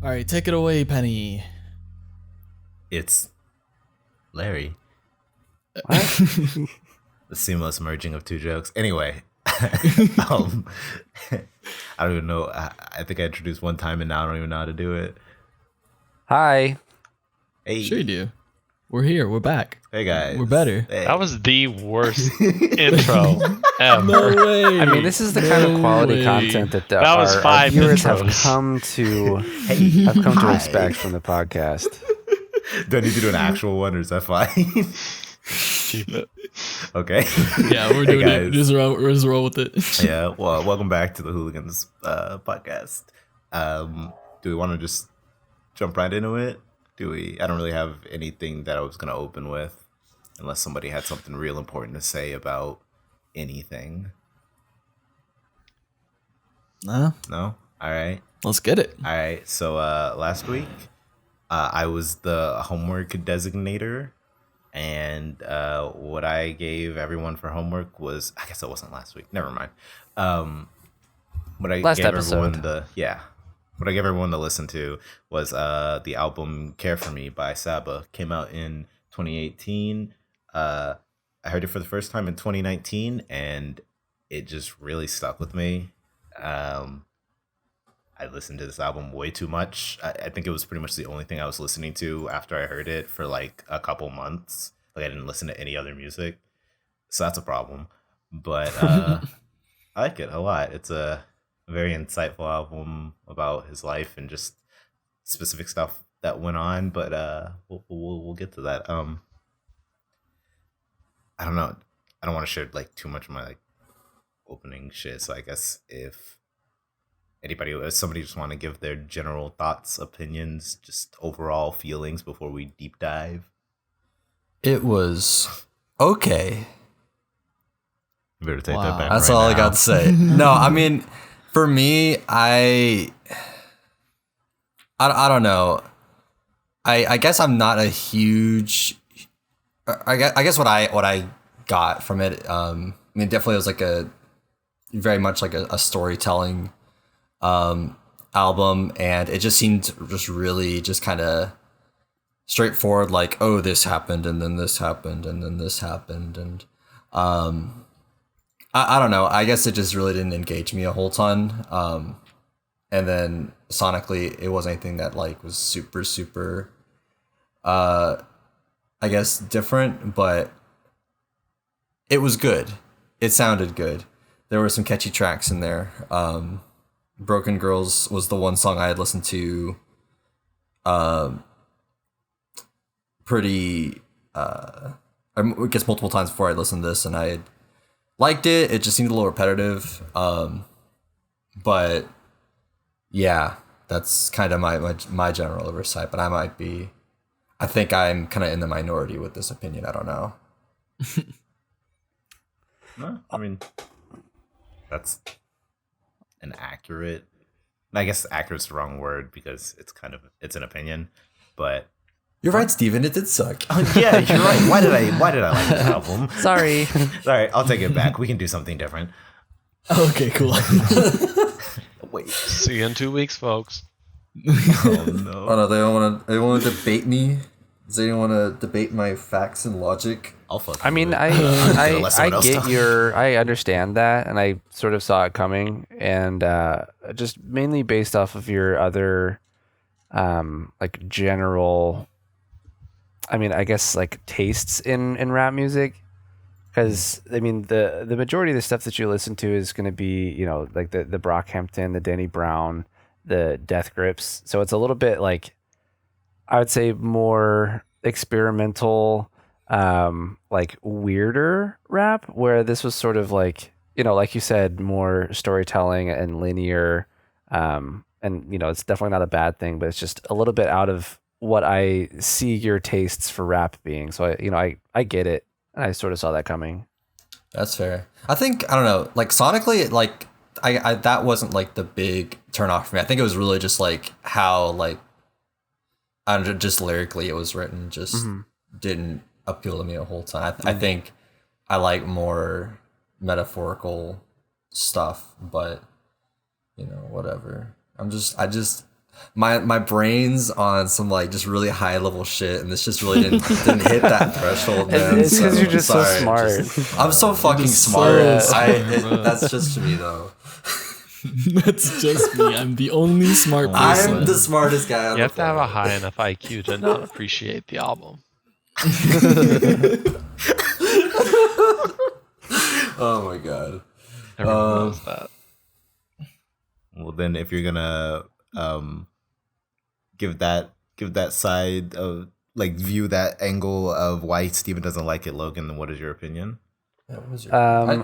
All right, take it away, Penny. It's Larry. What? The seamless merging of two jokes. Anyway, I don't even know. I think I introduced one time and now I don't even know how to do it. Hi. Hey, Sure you do. We're here. We're back. hey guys. We're better. Hey. That was the worst intro ever. No way. I mean, this is the kind of quality way. content that That was our 5 viewers have intros. come to Hey, to hi. expect from the podcast. Do I need to do an actual one or is that fine? Okay. Yeah, we're Hey, doing it. guys. Just roll with it. Yeah. Well, welcome back to the Hooligans podcast. Do we want to just jump right into it? I don't really have anything that I was gonna open with, unless somebody had something real important to say about anything. No, No. All right. let's get it. All right. So last week, I was the homework designator, and what I gave everyone for homework was, I guess it wasn't last week. Never mind. What I Last gave episode. everyone what I gave everyone to listen to was the album "Care for Me" by Saba. Came out in 2018. I heard it for the first time in 2019, and it just really stuck with me. I listened to this album way too much. I think it was pretty much the only thing I was listening to after I heard it for like a couple months. Like I didn't listen to any other music, so that's a problem. But I like it a lot. It's a very insightful album about his life and just specific stuff that went on. But we'll get to that. I don't know. I don't want to share like too much of my like opening shit. So I guess if somebody just want to give their general thoughts, opinions, just overall feelings before we deep dive. It was okay. You better take Wow. that back. That's right all I now. got to say. No, I mean, for me, I don't know. I guess I'm not a huge. I guess what I got from it. I mean, definitely it was like a very much like a storytelling album, and it just seemed just really just kind of straightforward. Like, oh, this happened, and then this happened, and then this happened, and I don't know. I guess it just really didn't engage me a whole ton. And then sonically, it wasn't anything that like was super, I guess different, but it was good. It sounded good. There were some catchy tracks in there. Broken Girls was the one song I had listened to pretty, I guess multiple times before I listened to this, and I had liked it. It just seemed a little repetitive. But yeah, that's kind of my general oversight, but I think I'm kind of in the minority with this opinion. I don't know. No, I mean, that's an accurate. I guess accurate's the wrong word because it's an opinion, but You're right, Steven. It did suck. yeah, you're right. Why did I like the album? Sorry. All right, I'll take it back. We can do something different. Okay, cool. Wait. See you in 2 weeks, folks. Oh no. Oh no, they don't want to debate me. Does anyone want to debate my facts and logic? I'll fuck. I mean, you. I Let someone else talk. I understand that, and I sort of saw it coming, and just mainly based off of your other, like general, I mean, I guess like tastes in rap music, because I mean the majority of the stuff that you listen to is going to be, you know, like the Brockhampton, the Danny Brown, the Death Grips, so it's a little bit like, I would say more experimental, like weirder rap, where this was sort of like, you know, like you said, more storytelling and linear, and you know, it's definitely not a bad thing, but it's just a little bit out of what I see your tastes for rap being. So I get it. I sort of saw that coming. That's fair. I think, I don't know, like sonically, like I that wasn't like the big turn off for me. I think it was really just like how like, I don't know, just lyrically it was written just didn't appeal to me the whole time. I think I like more metaphorical stuff, but you know, whatever. my brain's on some like just really high level shit, and this just really didn't hit that threshold, man. It's because you're just so smart. I'm so fucking smart. That's just me though. That's just me. I'm the only smart person. I'm the smartest guy on You have to have a high enough IQ to not appreciate the album. Oh my god. Everyone knows that. Well, then if you're gonna give that side of like view that angle of why Steven doesn't like it, Logan, then what is your opinion? I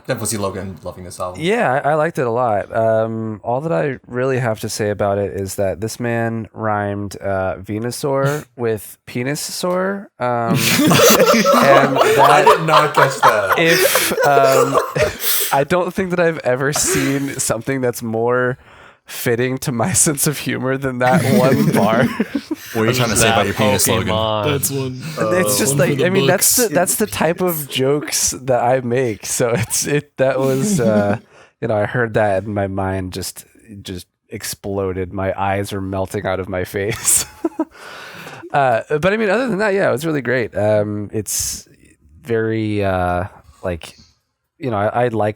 definitely see Logan loving this album. Yeah, I liked it a lot. All that I really have to say about it is that this man rhymed Venusaur with Penisaur. And I did not catch that. If I don't think that I've ever seen something that's more fitting to my sense of humor than that one bar. What are you trying to say about your penis, Logan? That's one. It's just one like, I mean, that's the type of jokes that I make. So that was I heard that and my mind just exploded. My eyes were melting out of my face. But I mean, other than that, yeah, it was really great. It's very I like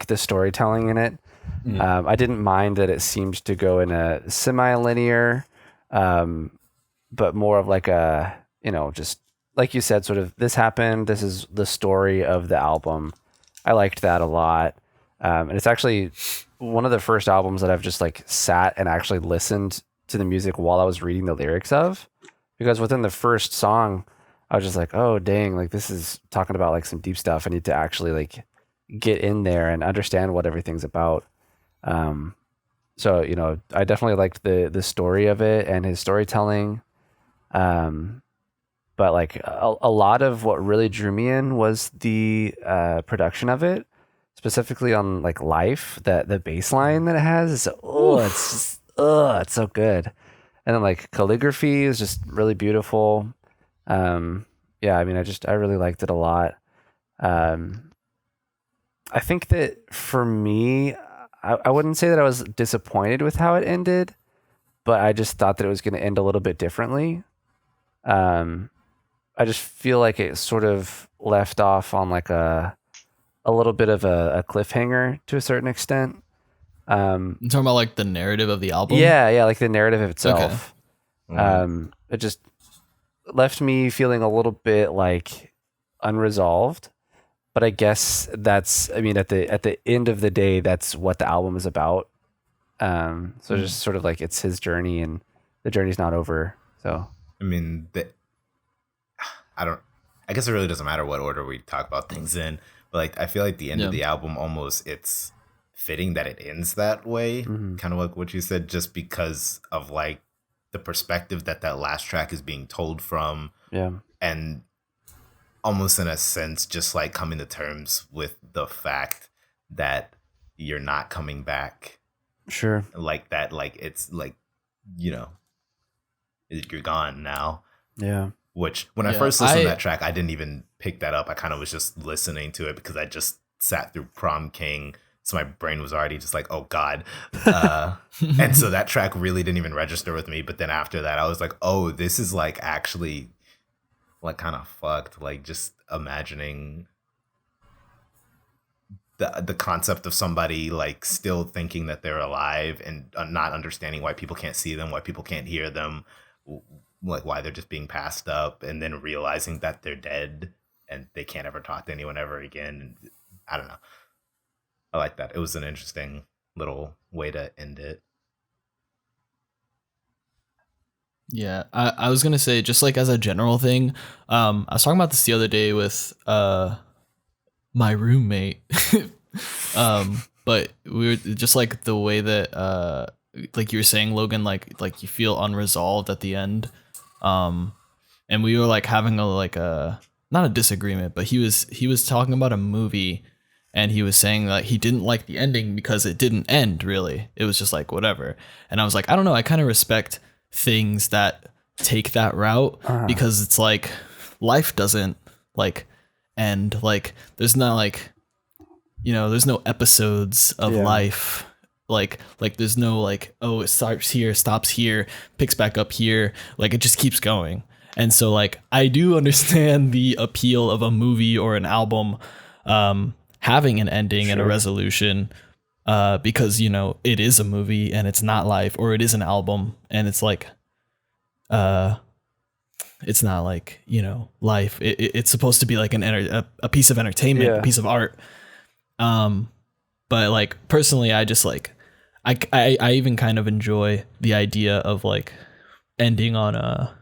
the storytelling in it. I didn't mind that it seemed to go in a semi-linear, but more of like a, just like you said, sort of this happened. This is the story of the album. I liked that a lot. And it's actually one of the first albums that I've just like sat and actually listened to the music while I was reading the lyrics of, because within the first song, I was just like, oh, dang, like this is talking about like some deep stuff. I need to actually like get in there and understand what everything's about. So, I definitely liked the story of it and his storytelling. But like a lot of what really drew me in was the production of it, specifically on like Life, that the bass line that it has is it's so good. And then like Calligraphy is just really beautiful. I mean, I really liked it a lot. I think that for me, I wouldn't say that I was disappointed with how it ended, but I just thought that it was going to end a little bit differently. I just feel like it sort of left off on like a little bit of a cliffhanger to a certain extent. I'm talking about like the narrative of the album. Yeah, like the narrative of itself. Okay. It just left me feeling a little bit like unresolved. But I guess at the end of the day, that's what the album is about. So just sort of like it's his journey, and the journey's not over. So I mean, I guess it really doesn't matter what order we talk about things in, but like I feel like the end of the album almost it's fitting that it ends that way, kind of like what you said, just because of like the perspective that last track is being told from, and almost in a sense, just like coming to terms with the fact that you're not coming back. Sure. Like that, like it's like, you're gone now. Yeah. Which when I first listened to that track, I didn't even pick that up. I kind of was just listening to it because I just sat through Prom King. So my brain was already just like, oh God. And so that track really didn't even register with me. But then after that, I was like, oh, this is like actually like kind of fucked, like just imagining the concept of somebody like still thinking that they're alive and not understanding why people can't see them, why people can't hear them, like why they're just being passed up, and then realizing that they're dead and they can't ever talk to anyone ever again. I don't know. I like that. It was an interesting little way to end it. Yeah, I was gonna say, just like as a general thing, I was talking about this the other day with my roommate, but we were just like the way that like you were saying, Logan, like you feel unresolved at the end, and we were like having a not a disagreement, but he was talking about a movie, and he was saying that he didn't like the ending because it didn't end really. It was just like whatever, and I was like, I don't know, I kind of respect things that take that route, because it's like life doesn't like end, like there's not like there's no episodes of life like there's no like, oh, it starts here, stops here, picks back up here, like it just keeps going. And so like I do understand the appeal of a movie or an album having an ending and a resolution, because you know it is a movie and it's not life, or it is an album and it's like it's not like, you know, life. It's supposed to be like a piece of entertainment, a piece of art. But like personally, I just like I even kind of enjoy the idea of like ending on a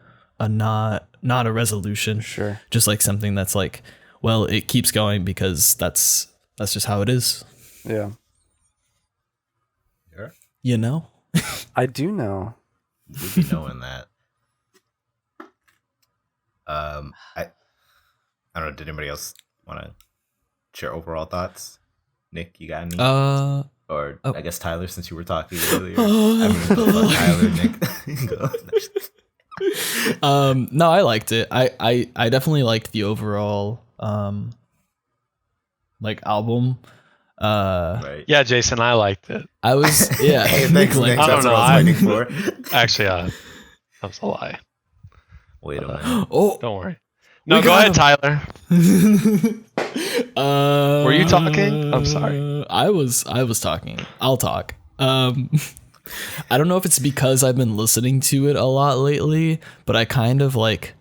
not a resolution. Sure. Just like something that's like, well, it keeps going because that's just how it is. Yeah. Sure. You know? I do know. You be knowing that. I don't know. Did anybody else want to share overall thoughts? Nick, you got any? I guess Tyler, since you were talking earlier. I mean, Tyler, Nick. Go. No, I liked it. I definitely liked the overall like album. Right. Yeah, Jason, I liked it. I was Hey, thanks, Nick. I That's don't what know, I was waiting for. Actually, that was a lie. Wait a minute. Oh, Don't worry. No, go ahead, Tyler. Were you talking? I'm sorry. I was talking. I'll talk. I don't know if it's because I've been listening to it a lot lately, but I kind of like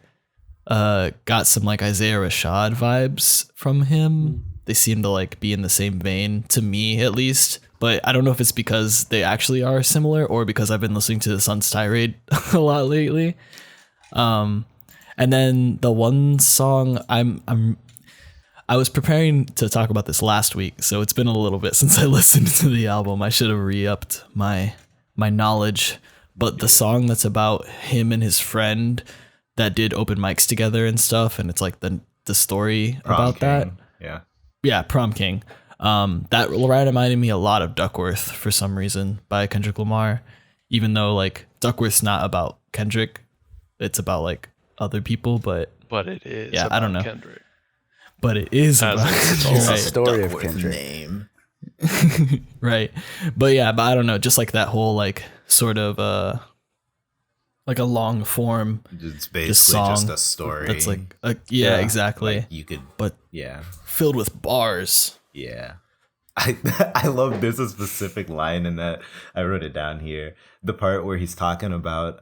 got some like Isaiah Rashad vibes from him. They seem to like be in the same vein to me, at least. But I don't know if it's because they actually are similar or because I've been listening to the Sun's Tirade a lot lately. And then the one song I was preparing to talk about this last week, so it's been a little bit since I listened to the album. I should have re-upped my knowledge. But the song that's about him and his friend that did open mics together and stuff, and it's like the story Prom about King. that. Yeah, Prom King. That reminded me a lot of Duckworth for some reason by Kendrick Lamar, even though like Duckworth's not about Kendrick, it's about like other people, but it is. Yeah, I don't know. Kendrick. But it is about It's a right. story of Duckworth Kendrick. name. Right. But I don't know, just like that whole like sort of like a long form It's basically song just a story. that's like Yeah. exactly, Like, you could, but yeah. filled with bars. Yeah. I love there's a specific line in that. I wrote it down here. The part where he's talking about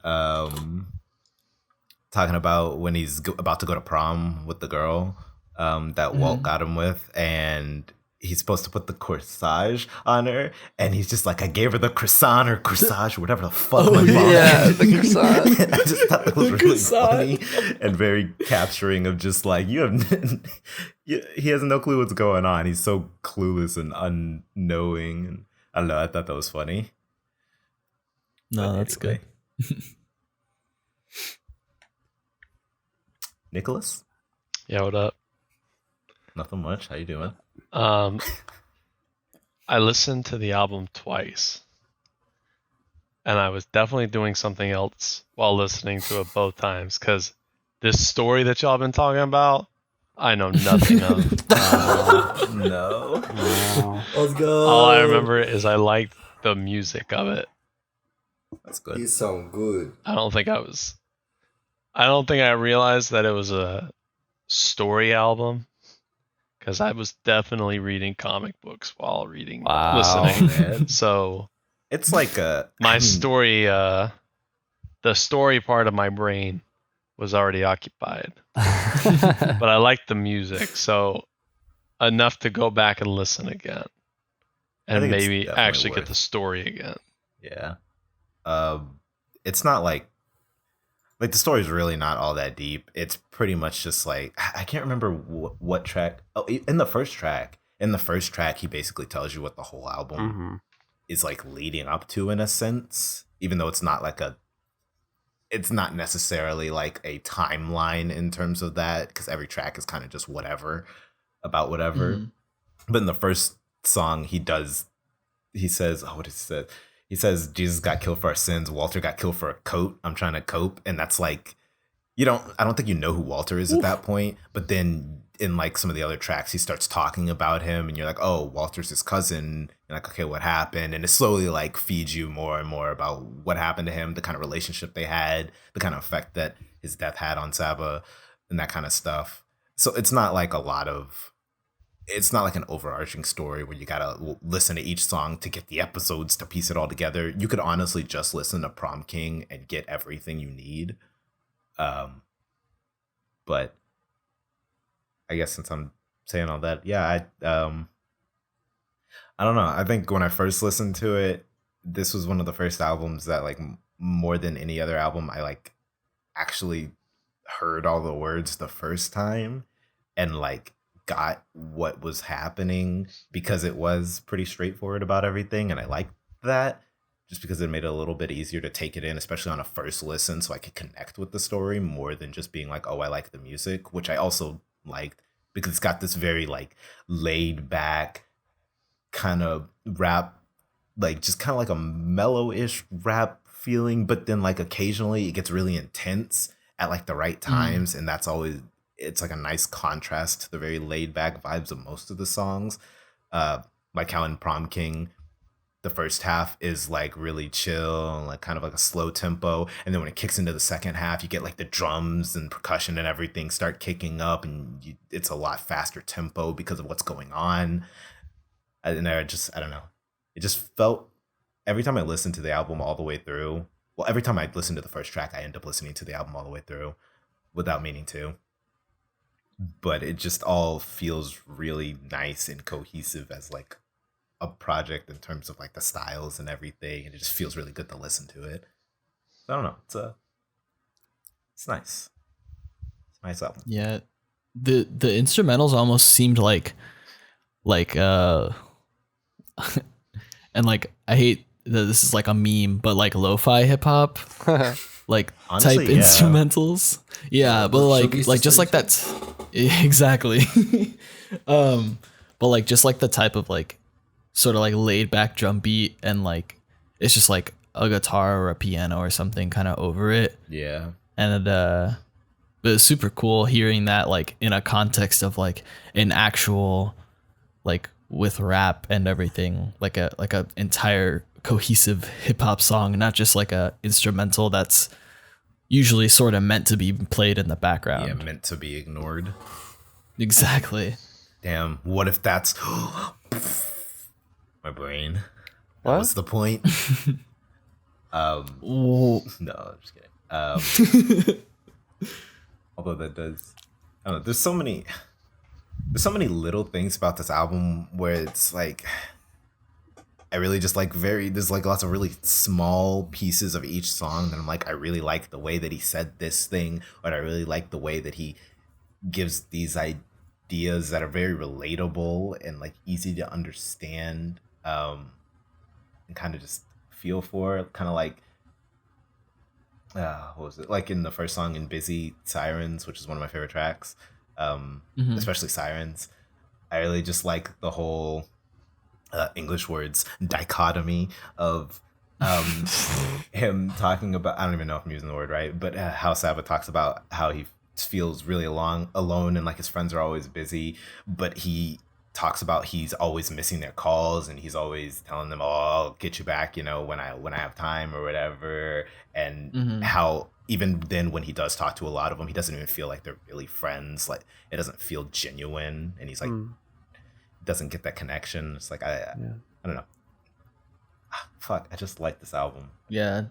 when he's about to go to prom with the girl that Walt got him with, and he's supposed to put the corsage on her, and he's just like, I gave her the croissant or corsage or whatever the fuck my mom the croissant. I just thought that was really funny and very capturing of just like, he has no clue what's going on. He's so clueless and unknowing. And I don't know, I thought that was funny. No, But that's anyway. good. Nicholas? Yeah, what up? Nothing much. How you doing? I listened to the album twice, and I was definitely doing something else while listening to it both times, because this story that y'all been talking about, I know nothing of. No. Wow. Let's go. All I remember is I liked the music of it. That's good. You sound good. I don't think I realized that it was a story album, because I was definitely reading comic books while listening. Man. So It's like my story, the story part of my brain was already occupied, but I liked the music, so enough to go back and listen again, I and think it's maybe definitely actually get worth- the story again. Yeah. It's not like the story's really not all that deep. It's pretty much just like, I can't remember what track. Oh, in the first track, he basically tells you what the whole album is like leading up to, in a sense, even though it's not necessarily like a timeline in terms of that, because every track is kind of just whatever about whatever. Mhm. But in the first song, he says, oh, what is it? He says, Jesus got killed for our sins. Walter got killed for a coat. I'm trying to cope. And that's like, I don't think you know who Walter is at that point. But then in like some of the other tracks, he starts talking about him and you're like, oh, Walter's his cousin. You're like, okay, what happened? And it slowly like feeds you more and more about what happened to him, the kind of relationship they had, the kind of effect that his death had on Saba, and that kind of stuff. So it's not like it's not like an overarching story where you gotta listen to each song to get the episodes to piece it all together. You could honestly just listen to Prom King and get everything you need. But I guess since I'm saying all that, yeah, I don't know. I think when I first listened to it, this was one of the first albums that like more than any other album, I like actually heard all the words the first time and like got what was happening, because it was pretty straightforward about everything, and I liked that just because it made it a little bit easier to take it in, especially on a first listen, so I could connect with the story more than just being like, oh, I like the music, which I also liked because it's got this very like laid back kind of rap, like just kind of like a mellow-ish rap feeling, but then like occasionally it gets really intense at like the right times, and that's always, it's like a nice contrast to the very laid back vibes of most of the songs. Like how in Prom King, the first half is like really chill and like kind of like a slow tempo, and then when it kicks into the second half, you get like the drums and percussion and everything start kicking up, and it's a lot faster tempo because of what's going on. And I don't know, it just felt, every time I listened to the album all the way through, well, every time I listen to the first track, I end up listening to the album all the way through without meaning to, but it just all feels really nice and cohesive as like a project in terms of like the styles and everything, and it just feels really good to listen to it. I don't know, it's nice. It's a nice album. Yeah, the instrumentals almost seemed like and like, I hate that this is like a meme, but like lo-fi hip hop like Honestly, type yeah. instrumentals. Yeah, but like just like that exactly. But like just like the type of like sort of like laid back drum beat, and like it's just like a guitar or a piano or something kind of over it. Yeah. And but it's super cool hearing that like in a context of like an actual, like with rap and everything, like a entire cohesive hip hop song, not just like a instrumental that's usually sort of meant to be played in the background. Yeah, meant to be ignored. Exactly. Damn, what if that's my brain? What? What's the point? Ooh. No, I'm just kidding. Although that does, I don't know, there's so many little things about this album where it's like, I really just like there's like lots of really small pieces of each song that I'm like, I really like the way that he said this thing, or I really like the way that he gives these ideas that are very relatable and like easy to understand, and kind of just feel for, kind of like, what was it, like in the first song in Busy, Sirens, which is one of my favorite tracks, especially Sirens. I really just like the whole English words dichotomy of him talking about, I don't even know if I'm using the word right, but how Saba talks about how he feels really alone, and like his friends are always busy, but he talks about he's always missing their calls, and he's always telling them, oh, I'll get you back, when I have time or whatever, and how even then when he does talk to a lot of them, he doesn't even feel like they're really friends, like it doesn't feel genuine, and he's like doesn't get that connection. It's like I don't know. Fuck, I just like this album. Yeah.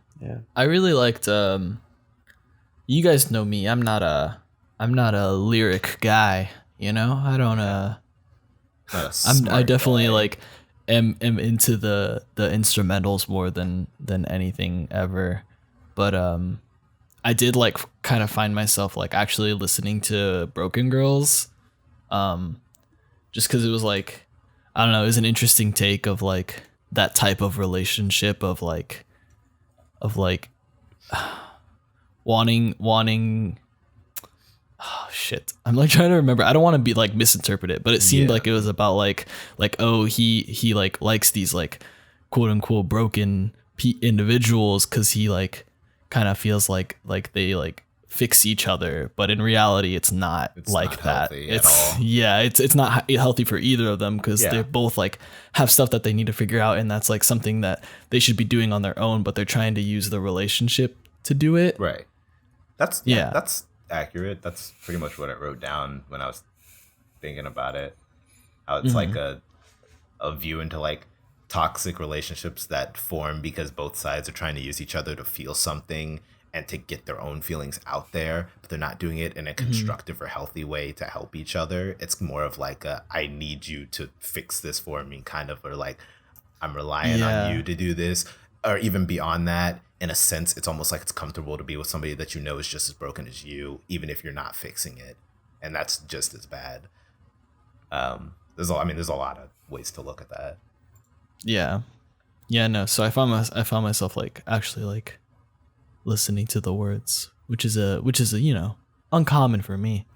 I really liked. You guys know me. I'm not a lyric guy. I don't. I definitely like am into the instrumentals more than anything ever, but I did like kind of find myself like actually listening to Broken Girls, just because it was like, I don't know, it was an interesting take of like that type of relationship of like wanting. Oh shit, I'm like trying to remember. I don't want to be like misinterpret it, but it seemed like it was about like oh, he like likes these like quote unquote broken individuals because he like kind of feels like they like fix each other, but in reality it's not like not that. healthy It's at all. yeah, it's not healthy for either of them, because Yeah. they both like have stuff that they need to figure out, and that's like something that they should be doing on their own, but they're trying to use the relationship to do it. Right. That's Yeah. That's accurate. That's pretty much what I wrote down when I was thinking about it. How it's like a view into like toxic relationships that form because both sides are trying to use each other to feel something and to get their own feelings out there, but they're not doing it in a constructive or healthy way to help each other. It's more of like a, I need you to fix this for me kind of, or like I'm relying on you to do this, or even beyond that. In a sense, it's almost like it's comfortable to be with somebody that you know is just as broken as you, even if you're not fixing it, and that's just as bad. There's a lot of ways to look at that. Yeah. No. So I found myself like actually like listening to the words, which is a uncommon for me.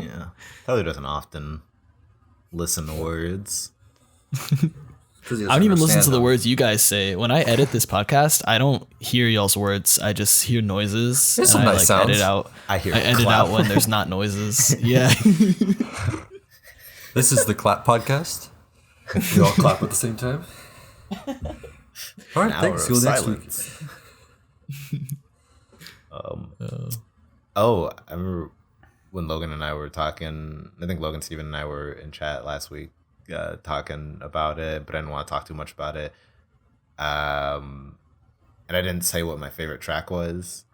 Yeah, Tyler doesn't often listen to words. I don't even listen to the words you guys say. When I edit this podcast, I don't hear y'all's words. I just hear noises. There's some nice sounds. I edit out when there's not noises. Yeah. This is the clap podcast. We all clap at the same time. All right, thanks. See you next week. I remember when Logan and I were talking. I think Logan, Steven, and I were in chat last week talking about it, but I didn't want to talk too much about it. And I didn't say what my favorite track was.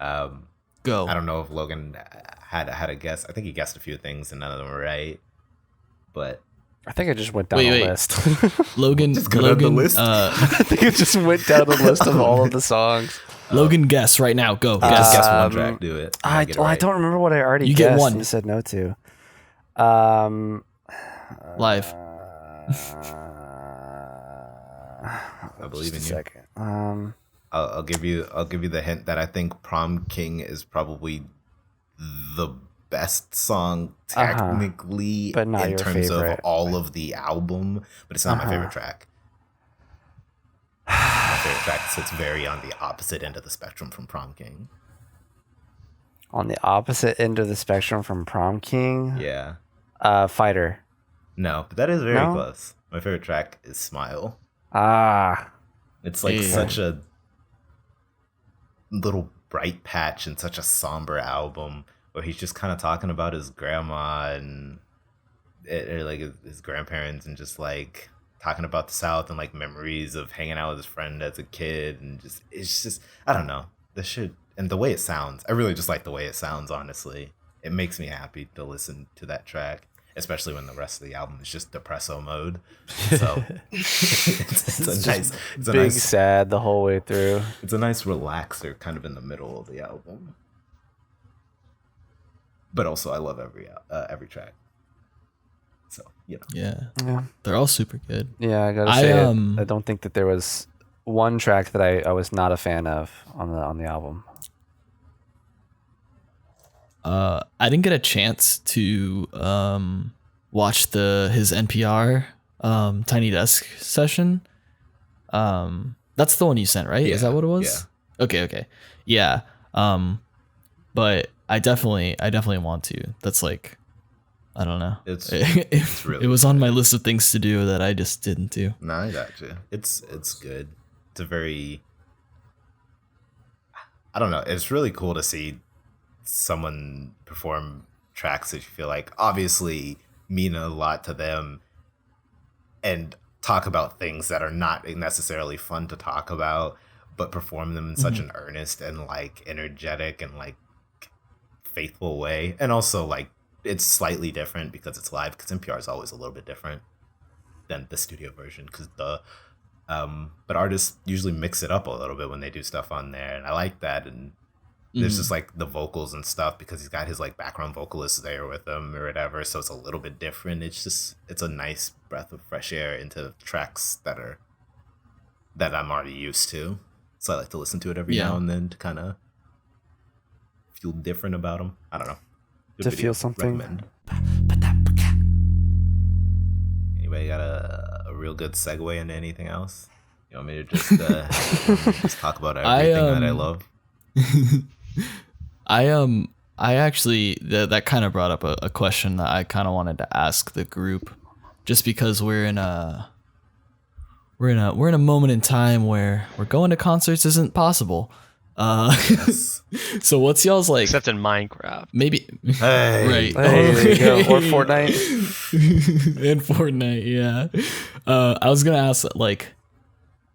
Go. I don't know if Logan had a guess. I think he guessed a few things and none of them were right. But I think I just went down the list. Logan, go down the list? I think it just went down the list of all of the songs. Logan, guess right now. Go. just Guess. guess one track. Do it. I don't remember what I already You guessed. get one. And said no to. Live. I believe in you. Second. I'll give you the hint that I think Prom King is probably the best song technically But not in your terms favorite. of all of the album, but it's not my favorite track. My favorite track sits very on the opposite end of the spectrum from Prom King. On the opposite end of the spectrum from Prom King. Yeah. Fighter. No, but that is very No? close. My favorite track is Smile. It's like Yeah. such a little bright patch and such a somber album where he's just kind of talking about his grandma and or like his grandparents, and just like talking about the South and like memories of hanging out with his friend as a kid, and just it's just I don't know, the shit and the way it sounds. I really just like the way it sounds. Honestly, it makes me happy to listen to that track, especially when the rest of the album is just depresso mode. So it's a Big nice sad the whole way through. it's a nice relaxer kind of in the middle of the album. But also I love every track. So, you know. Yeah. They're all super good. Yeah, I gotta say, I don't think that there was one track that I was not a fan of on the album. I didn't get a chance to watch his NPR Tiny Desk session. That's the one you sent, right? Is that what it was? Yeah. Okay. Yeah. But I definitely want to. That's like, I don't know. It's really it was on my list of things to do that I just didn't do. No, I got you. It's good. It's a very, I don't know. It's really cool to see someone perform tracks that you feel like obviously mean a lot to them, and talk about things that are not necessarily fun to talk about, but perform them in such an earnest and like energetic and like faithful way. And also like it's slightly different because it's live, because NPR is always a little bit different than the studio version, because but artists usually mix it up a little bit when they do stuff on there, and I like that. And there's just like the vocals and stuff, because he's got his like background vocalists there with him or whatever, so it's a little bit different. It's a nice breath of fresh air into tracks that I'm already used to, so I like to listen to it every now and then to kind of feel different about them. I don't know. Good To video. feel something. Recommend. Anybody got a real good segue into anything else? You want me to just just talk about everything that I love? I actually that kind of brought up a question that I kind of wanted to ask the group, just because we're in a moment in time where we're going to concerts isn't possible. So what's y'all's like? Except in Minecraft. Maybe Hey. right. Hey, there you go. Or Fortnite. And Fortnite, yeah. I was gonna ask, like,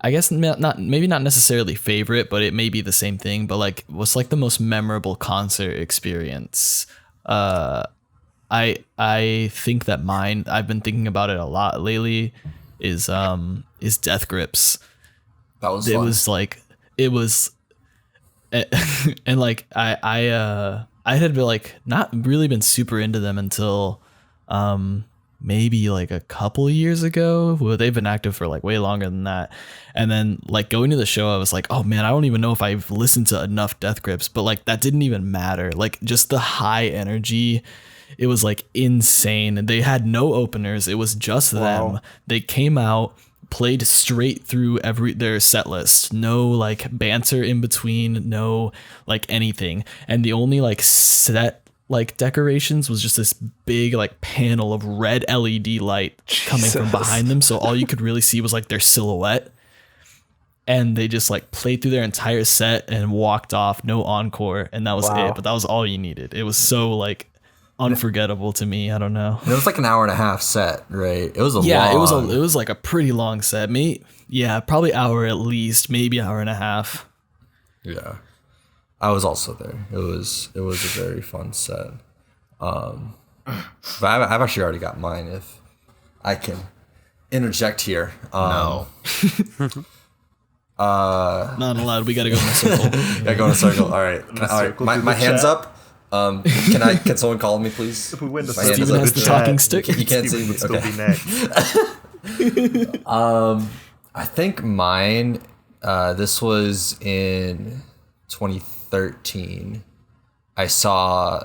I guess maybe not necessarily favorite, but it may be the same thing. But like, what's like the most memorable concert experience? I think that mine, I've been thinking about it a lot lately, is Death Grips. That was It fun. was like it was, and like I had been like not really been super into them until maybe like a couple years ago. Well, they've been active for like way longer than that. And then like going to the show, I was like, oh man, I don't even know if I've listened to enough Death Grips, but like that didn't even matter. Like just the high energy, it was like insane. They had no openers. It was just them. They came out, played straight through their set list. No like banter in between, no like anything. And the only like set like decorations was just this big like panel of red LED light coming from behind them, so all you could really see was like their silhouette. And they just like played through their entire set and walked off, no encore, and that was it. But that was all you needed. It was so like unforgettable to me. I don't know. It was like an hour and a half set, right? It was a Yeah, long... it was like a pretty long set. Probably hour at least, maybe hour and a half. Yeah, I was also there. It was a very fun set. But I've actually already got mine. If I can interject here. No. Not allowed. We gotta go in a circle. Yeah, go in a circle. All right. All right. My hands up. Can someone call me, please? If we win the My hand Steven is has up. the talking stick. You can't Steven see me. would still Okay. be next. I think mine. This was in 2013. I saw.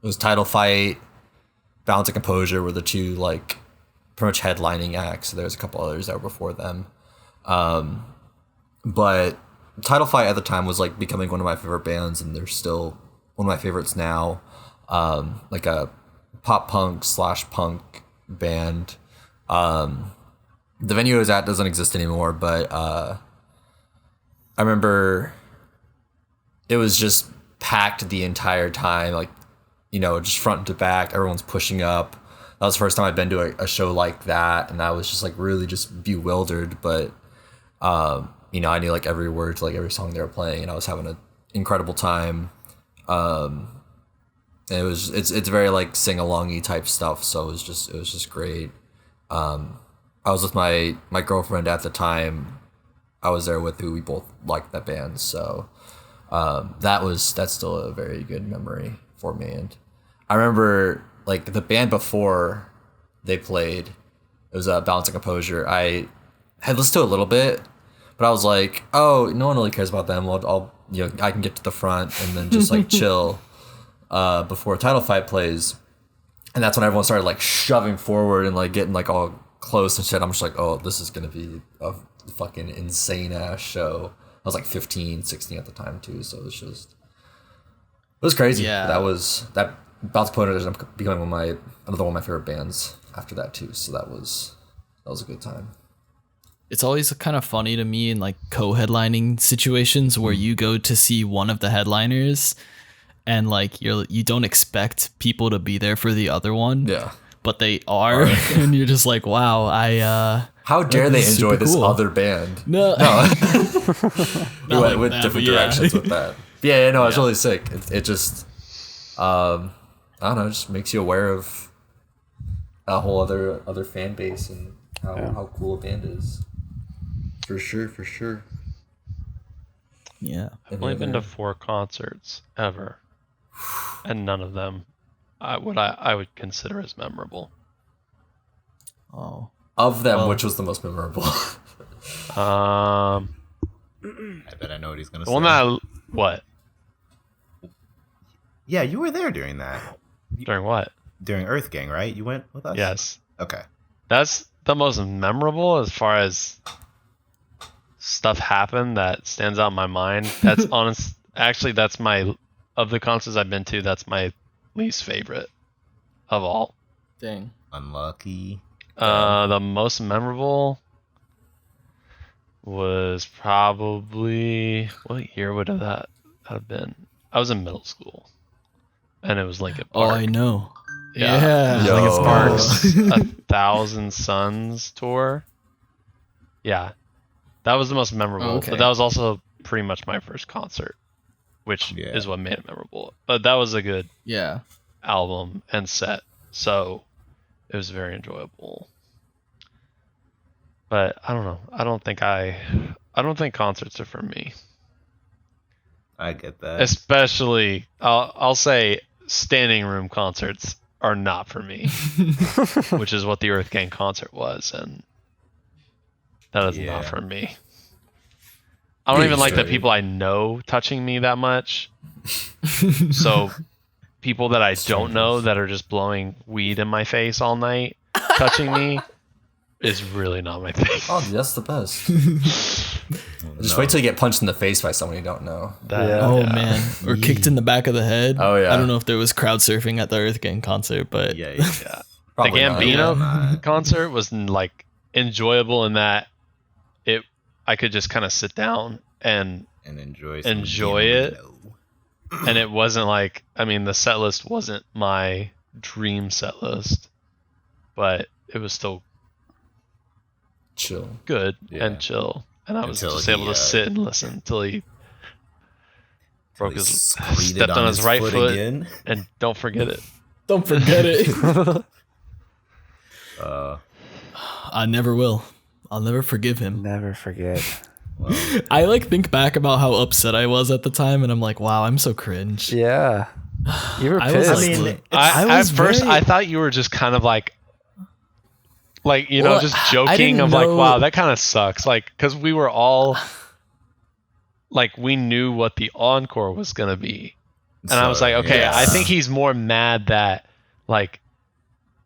It was Title Fight, Balance and Composure were the two like pretty much headlining acts. There was a couple others that were before them. But Title Fight at the time was like becoming one of my favorite bands, and they're still one of my favorites now. Like a pop punk / punk band. The venue I was at doesn't exist anymore, but I remember it was just packed the entire time, like, you know, just front to back, everyone's pushing up. That was the first time I'd been to a show like that, and I was just like really just bewildered, but you know, I knew like every word to like every song they were playing, and I was having an incredible time. And it's very like sing-along-y type stuff, so it was just great. I was with my girlfriend at the time. I was there with who we both liked that band, so that's still a very good memory for me. And I remember like the band before they played, it was Balance and Composure. I had listened to a little bit, but I was like, oh, no one really cares about them. I'll I can get to the front and then just like chill before Title Fight plays. And that's when everyone started like shoving forward and like getting like all close and shit. I'm just like, oh, this is gonna be a fucking insane ass show. I was like 15, 16 at the time too, so it was crazy. Yeah. That Balance and Composure ended up becoming another one of my favorite bands after that too. So that was a good time. It's always kind of funny to me in like co-headlining situations where you go to see one of the headliners and like you don't expect people to be there for the other one. Yeah. But they are. And you're just like, wow, how dare they this is enjoy super this cool. other band? No. We went with that, different but yeah. directions with that. But yeah, no, it's really sick. It just, I don't know, it just makes you aware of a whole other fan base and how cool a band is. For sure. Yeah. I've only been to 4 concerts ever, and none of them I would consider as memorable. Oh. Of them, Well- which was the most memorable? I bet I know what he's gonna The say. one that what Yeah, you were there during that. during what? During Earth Gang, right? You went with us? Yes, Okay. that's the most memorable as far as stuff happened that stands out in my mind. That's honest. Actually, that's of the concerts I've been to, that's my least favorite of all. Dang. Unlucky. The most memorable was probably, what year would that have been? I was in middle school, and it was Linkin Oh, Park. I know. Yeah. Yeah. Yo. Linkin Park's A Thousand Suns tour. Yeah. That was the most memorable. Oh, okay. But that was also pretty much my first concert, which Yeah. is what made it memorable. But that was a good Yeah. album and set. So it was very enjoyable. But I don't know. I don't think concerts are for me. I get that. Especially I'll say standing room concerts are not for me, which is what the Earth Gang concert was, and that is not Yeah. for me. I don't even like the people I know touching me that much. So people that I don't know that are just blowing weed in my face all night touching me is really not my thing. Oh, dude, that's the best. Oh, Just no. wait till you get punched in the face by someone you don't know. Oh man, or kicked in the back of the head. Oh, yeah. I don't know if there was crowd surfing at the Earth Gang concert, but Yeah. The Probably not. Gambino Yeah. concert was like enjoyable in that I could just kind of sit down and And enjoy some it. Gambino. and it wasn't like, I mean, the set list wasn't my dream set list, but it was still Chill. good Yeah. and chill, and I was Until just he, able to sit and listen until he broke He his screamed stepped on his right foot again. and don't forget it. don't forget it. I never will. I'll never forgive him. Never forget. Well, I like think back about how upset I was at the time, and I'm like, wow, I'm so cringe. Yeah. You were I was pissed. like, I mean, At was first very- I thought you were just kind of like you know, Well, just I joking didn't of like, know- wow, that kind of sucks, like, because we were all like, we knew what the encore was gonna be, and I was so, like, okay, yeah. I think he's more mad that like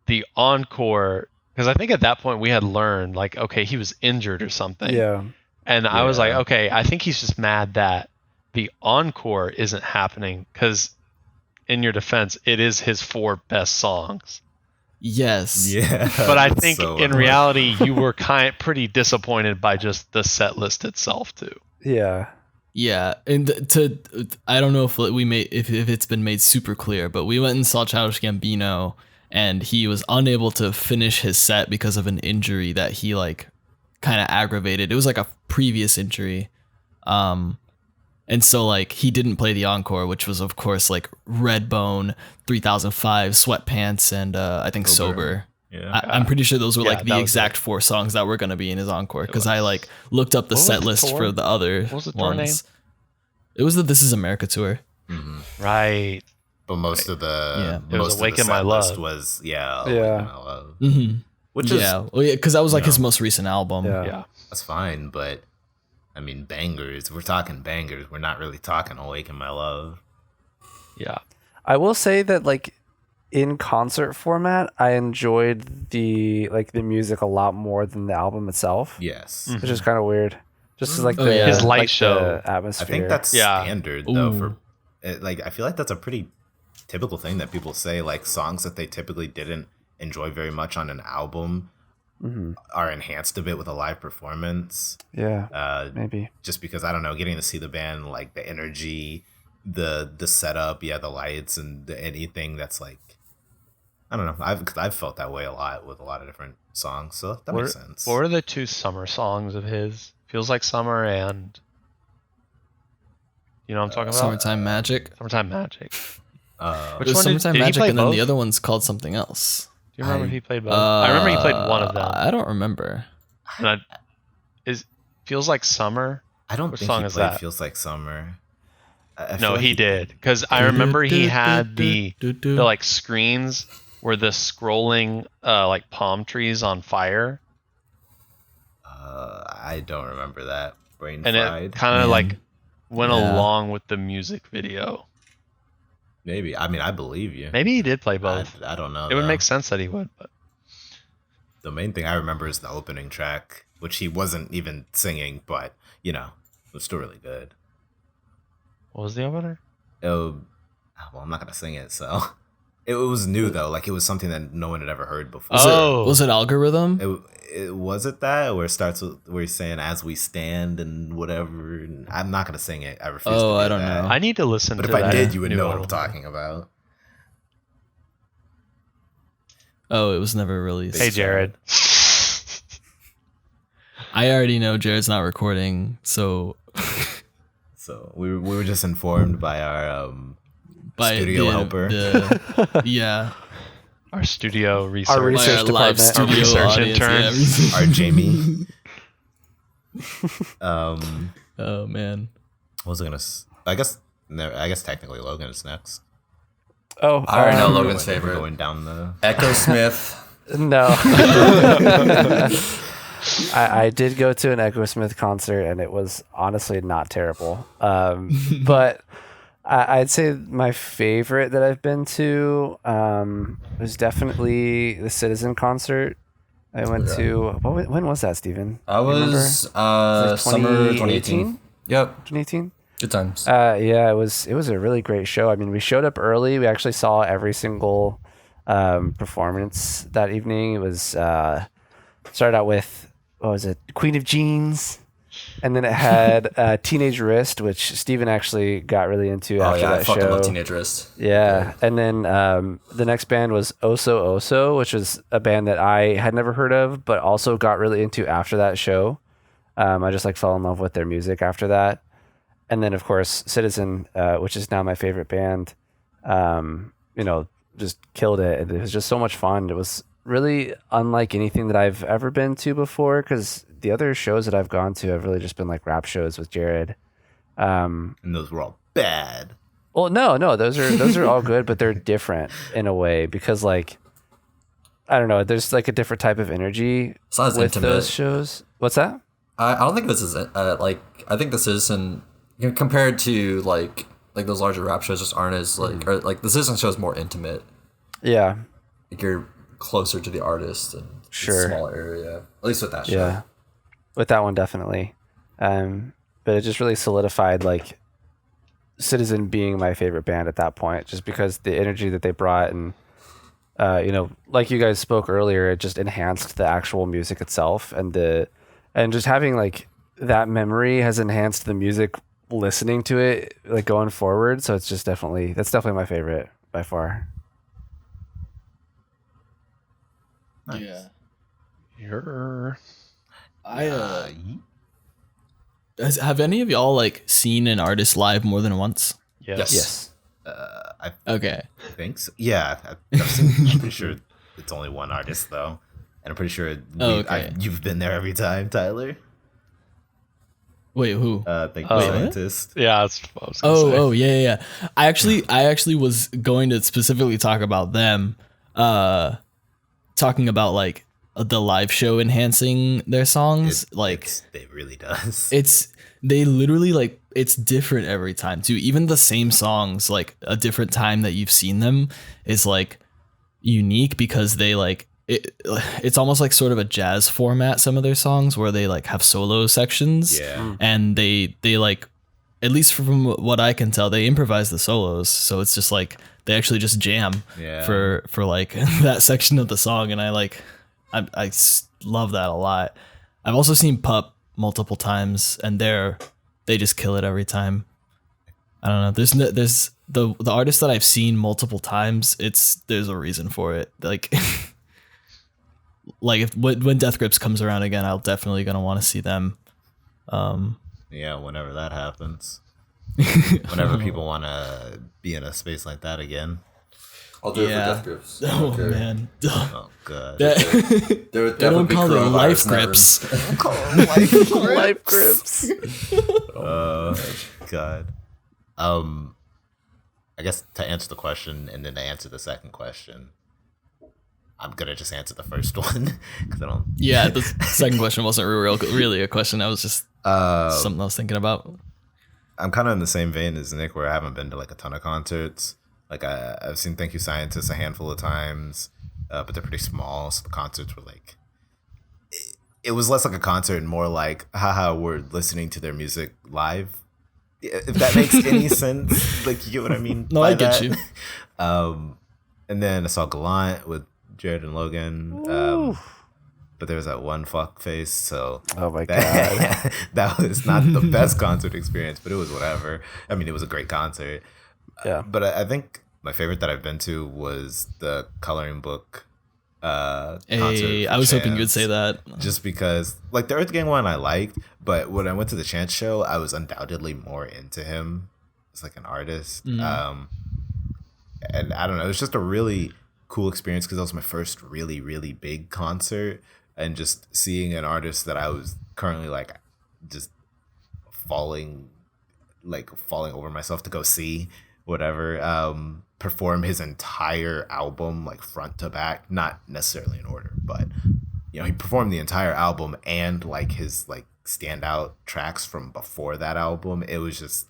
the encore, because I think at that point we had learned like, okay, he was injured or something. yeah. And I was like, Yeah. okay, I think he's just mad that the encore isn't happening, because in your defense, it is his 4 best songs. Yes. Yeah. But I that's think so in annoying. reality, you were pretty disappointed by just the set list itself too. Yeah. Yeah, and I don't know if if it's been made super clear, but we went and saw Childish Gambino, and he was unable to finish his set because of an injury that he like kind of aggravated. It was like a previous injury, and so like he didn't play the encore, which was of course like Redbone, 3005, Sweatpants, and I think Sober. Yeah. I'm pretty sure those were Yeah, like that the was exact 4 songs that were going to be in his encore, because I was. like looked up the What was set the list tour? for the other What was the tour ones. It was the This Is America tour. Right. But most of the Yeah. It was most of the Awaken My set list Love. was Yeah. Awaken My Love. Mm-hmm. Which is Yeah, well, yeah, because that was like you know. his most recent album. Yeah. Yeah. that's fine, but I mean bangers. We're talking bangers. We're not really talking Awaken My Love. Yeah. I will say that like in concert format, I enjoyed the music a lot more than the album itself, Yes. which is kind of weird. Just 'cause, like Oh, the yeah. His light like, show. the atmosphere. I think that's Yeah. standard though Ooh. for like I feel like that's a pretty typical thing that people say, like songs that they typically didn't enjoy very much on an album are enhanced a bit with a live performance. yeah, maybe. Just because I don't know, getting to see the band, like the energy, the setup, yeah, the lights and anything that's like, I don't know. I've felt that way a lot with a lot of different songs, so that makes sense. What were the 2 summer songs of his? Feels Like Summer and, you know what I'm talking about? Summertime Magic. Summertime Magic. Which It was one Summertime did he Magic, play and then both? the other one's called something else. Do you remember if he played both? I remember he played one of them. I don't remember. And Feels Like Summer. I don't Which think song he is played that? Feels Like Summer. I feel No, like he did, because I remember he had the like screens where the scrolling like palm trees on fire, I don't remember that. Brain and fried. it kind of Man. like went Yeah. along with the music video. Maybe. I mean, I believe you. Maybe he did play both. I don't know. It would though. make sense that he would, but The main thing I remember is the opening track, which he wasn't even singing, but you know, it was still really good. What was the opener? Well, I'm not gonna sing it, so it was new though. Like it was something that no one had ever heard before. Was it Algorithm? Was it that where it starts with where he's saying "as we stand" and whatever? And I'm not gonna sing it. I refuse. Oh, to do I don't that. know. I need to listen. But to if I that did, you would new know what I'm album. talking about. Oh, it was never released. Hey, Jared. I already know Jared's not recording, so So we were just informed by our by studio helper. Yeah, Our studio research. Our research by our live department. studio Research audience, intern. yeah, research- our Jamie. Oh man. What was I gonna? I guess technically Logan is next. Oh, I already know um, Logan's We're favorite. going down the. Echo Smith. No. I did go to an Echo Smith concert, and it was honestly not terrible. But I'd say my favorite that I've been to was definitely the Citizen concert. I went to when was that, Steven? I was summer 2018. Yep, 2018. good times. Yeah, it was a really great show. I mean, we showed up early. We actually saw every single performance that evening. It was started out with, what was it, Queen of Jeans, and then it had Teenage Wrist, which Steven actually got really into Oh after yeah, I that fucking show. love Teenage Wrist. Yeah, and then the next band was Oso Oso, which was a band that I had never heard of, but also got really into after that show. I just like fell in love with their music after that. And then of course Citizen, which is now my favorite band, just killed it. It was just so much fun. It was really unlike anything that I've ever been to before, because the other shows that I've gone to have really just been like rap shows with Jared. And those were all bad. Well, no, those are all good, but they're different in a way because, like, I don't know, there's like a different type of energy It's not as with intimate. those shows. What's that? I don't think this is like I think the Citizen, compared to like those larger rap shows, just aren't as like or like the Citizen show is more intimate. Yeah, Like you're closer to the artist and Sure. it's a smaller area. At least with that show. yeah, with that one definitely. But it just really solidified like Citizen being my favorite band at that point, just because the energy that they brought and like you guys spoke earlier, it just enhanced the actual music itself, and just having like that memory has enhanced the music listening to it like going forward. So it's just that's definitely my favorite by far. Nice. Yeah. You're... Have any of y'all like seen an artist live more than once? Yes. Yes. I Okay. think so. Yeah, I'm pretty sure it's only one artist though, and I'm pretty sure Okay. you've been there every time, Tyler. Wait, who? Thank you, Wait, what? scientist. Yeah, that's what I was gonna say. Oh, yeah. I actually was going to specifically talk about them, talking about like the live show enhancing their songs. It really does. They literally like it's different every time too. Even the same songs, like a different time that you've seen them is like unique because they like it's almost like sort of a jazz format, some of their songs where they like have solo sections. Yeah. And they like, at least from what I can tell, they improvise the solos, so it's just like they actually just jam Yeah. for like that section of the song, and I love that a lot. I've also seen Pup multiple times, and they just kill it every time. I don't know. There's the artists that I've seen multiple times. There's a reason for it. Like like when Death Grips comes around again, I'll definitely gonna want to see them. Yeah, whenever that happens. Whenever people want to be in a space like that again. I'll do Yeah. it for death grips. Oh Okay. man, Oh, God. There would they don't definitely be call it coronavirus life in that grips. room. Life grips. God. I guess to answer the question and then to answer the second question, I'm gonna just answer the first one because I don't. Yeah, the second question wasn't really a question. I was just something I was thinking about. I'm kind of in the same vein as Nick, where I haven't been to like a ton of concerts. Like I've seen Thank You Scientists a handful of times, but they're pretty small. So the concerts were like, it was less like a concert and more like, haha, we're listening to their music live. If that makes any sense, like you get what I mean. No, by I get that. you. And then I saw Gallant with Jared and Logan. But there was that one fuck face, so Oh my that, god. that was not the best concert experience, but it was whatever. I mean, it was a great concert. Yeah. But I think my favorite that I've been to was the Coloring Book concert. Hey, for I was hoping you would Chance. say that. Just because, like, the Earth Gang one I liked, but when I went to the Chance show, I was undoubtedly more into him as like an artist. And I don't know, it was just a really cool experience because that was my first really, really big concert, and just seeing an artist that I was currently like just falling over myself to go see, whatever, perform his entire album like front to back, not necessarily in order, but you know, he performed the entire album and like his like standout tracks from before that album. It was just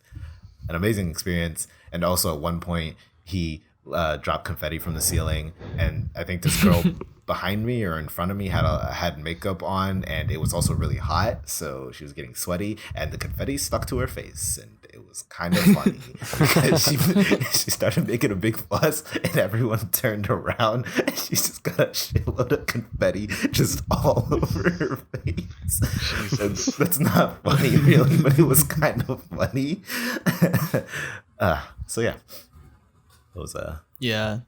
an amazing experience. And also at one point he dropped confetti from the ceiling, and I think this girl behind me or in front of me had makeup on, and it was also really hot, so she was getting sweaty, and the confetti stuck to her face, and it was kind of funny because she started making a big fuss, and everyone turned around, and she just got a shitload of confetti just all over her face. That's not funny really, but it was kind of funny. So yeah. It was Yeah,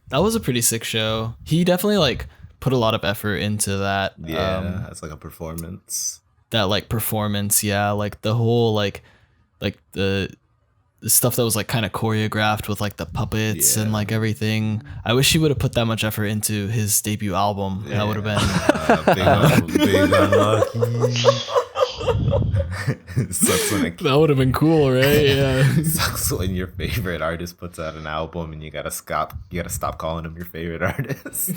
that was a pretty sick show. He definitely like put a lot of effort into that. it's like a performance. That like performance. Yeah, like the whole like the stuff that was like kind of choreographed with like the puppets and like everything. I wish he would have put that much effort into his debut album. That would have been Big unlucky. Sucks when that would have been cool, right? Yeah. sucks when your favorite artist puts out an album and you gotta stop calling him your favorite artist.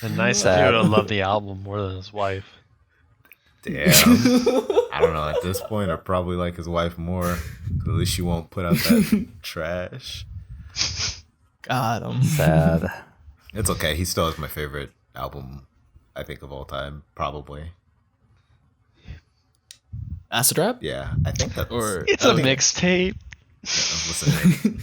And nice if he would have loved the album more than his wife. Damn. I don't know. At this point, I probably like his wife more. 'Cause at least she won't put out that trash. God, Sad. It's okay. He still has my favorite album, I think, of all time. Probably. Acid Rap? Yeah, I think that's. It's a mixtape. Listen,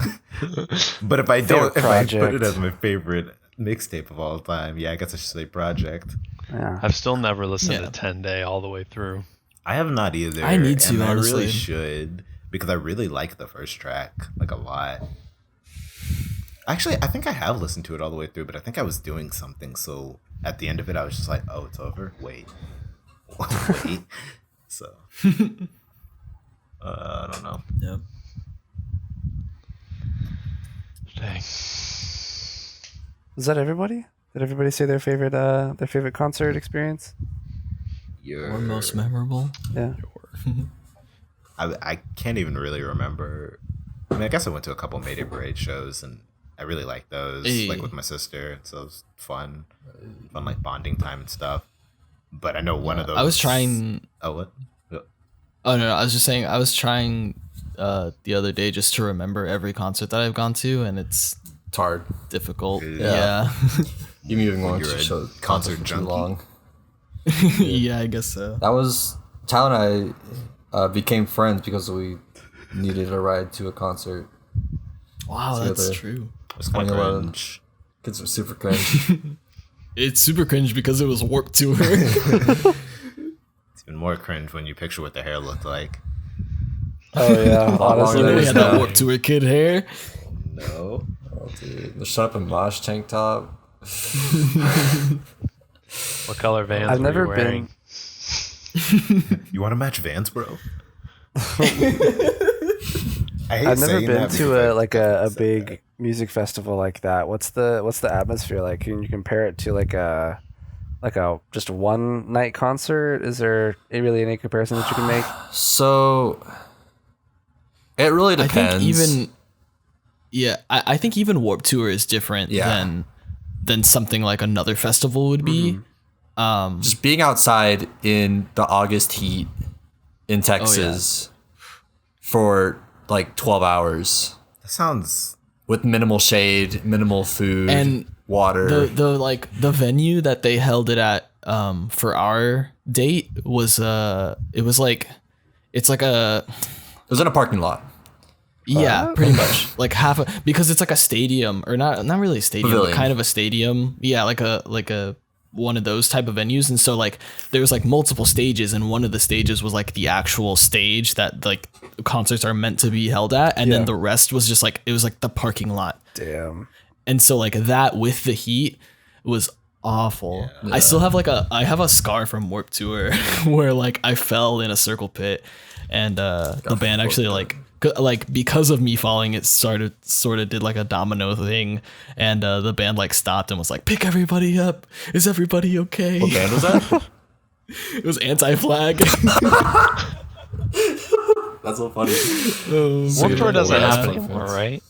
but if I Favorite if I put project. it as my favorite mixtape of all time, yeah, I guess I should say Project. Yeah. I've still never listened Yeah. to 10 Day all the way through. I have not either. I need to, and I honestly. really should, because I really like the first track like a lot. Actually, I think I have listened to it all the way through, but I think I was doing something, so at the end of it, I was just like, "Oh, it's over. Wait, wait." So I don't know. Yep. Dang. Is that everybody? Did everybody say their favorite concert experience? Or most memorable? Yeah. I can't even really remember. I mean, I guess I went to a couple Mayday Parade shows, and I really liked those, Hey. like with my sister. So it was fun like bonding time and stuff. But I know one of those. I was trying. Oh, what? Oh no, I was just saying I was trying the other day just to remember every concert that I've gone to, and it's hard. difficult. Yeah. Yeah. You even going You're to a show concert for too junkie. long. Yeah, I guess so. That was Tyler and I became friends because we needed a ride to a concert. Wow, See that's the- true. It's kind of 2011. cringe. Kids were super cringe. It's super cringe because it was Warped Tour. It's even more cringe when you picture what the hair looked like. Oh yeah. lot Honestly, longer We than had that. that Warped Tour kid hair. No. Oh, dude. The Shut Up and Mosh tank top. What color Vans I've were never you wearing? You want to match Vans, bro? I hate I've never saying been that to because a like a big music festival like that. What's the atmosphere like? Can you compare it to like a just one night concert? Is there really any comparison that you can make? So it really I depends. think I think even Warped Tour is different Yeah. than something like another festival would be. Just being outside in the August heat in Texas for like 12 hours that sounds. with minimal shade, minimal food, And water. the venue that they held it at for our date was it's like a was in a parking lot. Yeah, pretty much. Like because it's like a stadium, or not really a stadium, but Pavilion. kind of a stadium. Yeah, like a one of those type of venues. And so like there was like multiple stages, and one of the stages was like the actual stage that like concerts are meant to be held at, and then the rest was just like, it was like the parking lot. Damn. And so like that with the heat was awful. I still have I have a scar from Warped Tour where like I fell in a circle pit, and the band actually like because of me falling, it sort of did like a domino thing, and the band like stopped and was like, pick everybody up, is everybody okay? What band was that? It was Anti-Flag. That's so funny. Warped Tour doesn't Yeah. happen anymore, right?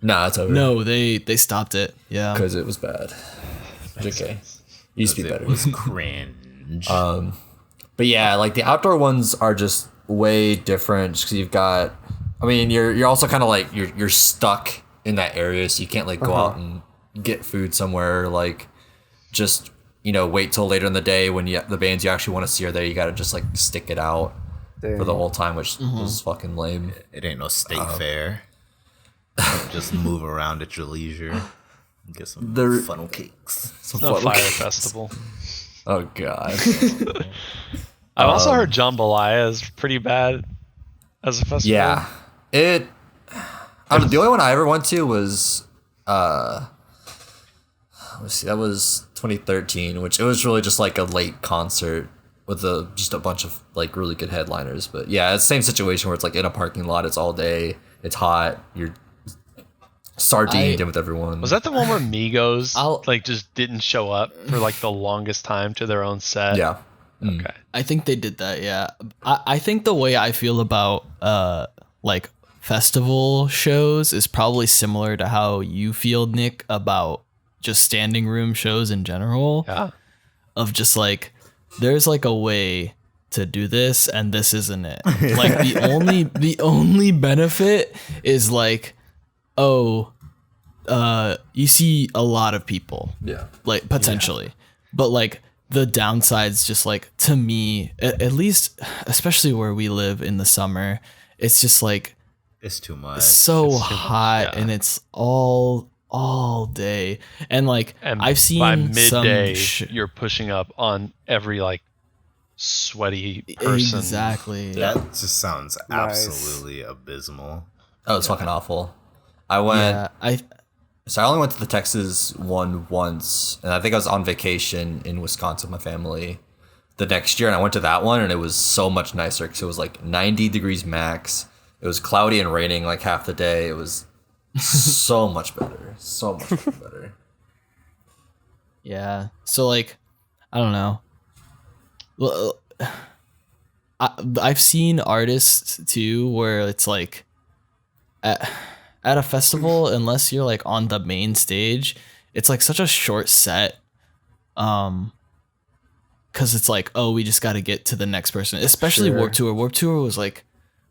Nah, it's over. No, they stopped it. Yeah. Because it was bad. JK. Used to be It better. was cringe. But yeah, like the outdoor ones are just way different because you've got, I mean, you're also kind of like you're stuck in that area, so you can't like go out and get food somewhere, like just, you know, wait till later in the day when the bands you actually want to see are there. You got to just like stick it out for the whole time, which was fucking lame. It ain't no state fair. Just move around at your leisure. Get some funnel cakes. Some No fucking- fire festival. Oh god. I've also heard Jambalaya is pretty bad as a festival. Yeah. It. I don't know, the only one I ever went to was let's see, that was 2013, which it was really just like a late concert with just a bunch of like really good headliners. But yeah, it's the same situation where it's like in a parking lot, it's all day, it's hot, you're sardined in with everyone. Was that the one where Migos I'll- like just didn't show up for like the longest time to their own set? Yeah. Okay. I think they did that, yeah. I think the way I feel about like festival shows is probably similar to how you feel, Nick, about just standing room shows in general. Yeah. Of just like, there's like a way to do this and this isn't it. Like the only benefit is like, oh, you see a lot of people. Yeah. Like potentially. But like the downside's just like, to me, at least, especially where we live in the summer, it's just like It's too much. so It's too much, hot, yeah. and it's all day. And like And I've seen by midday, some you're pushing up on every like sweaty person. exactly. That just sounds Nice. absolutely abysmal. Oh, it's fucking awful. I went. Yeah, So I only went to the Texas one once, and I think I was on vacation in Wisconsin with my family the next year, and I went to that one, and it was so much nicer because it was like 90 degrees max. It was cloudy and raining like half the day. It was so much better. So much better. Yeah. So like, I don't know. Well, I've seen artists too where it's like at a festival, unless you're like on the main stage, it's like such a short set. Cause it's like, oh, we just got to get to the next person, especially Sure. Warped Tour. Warped Tour was like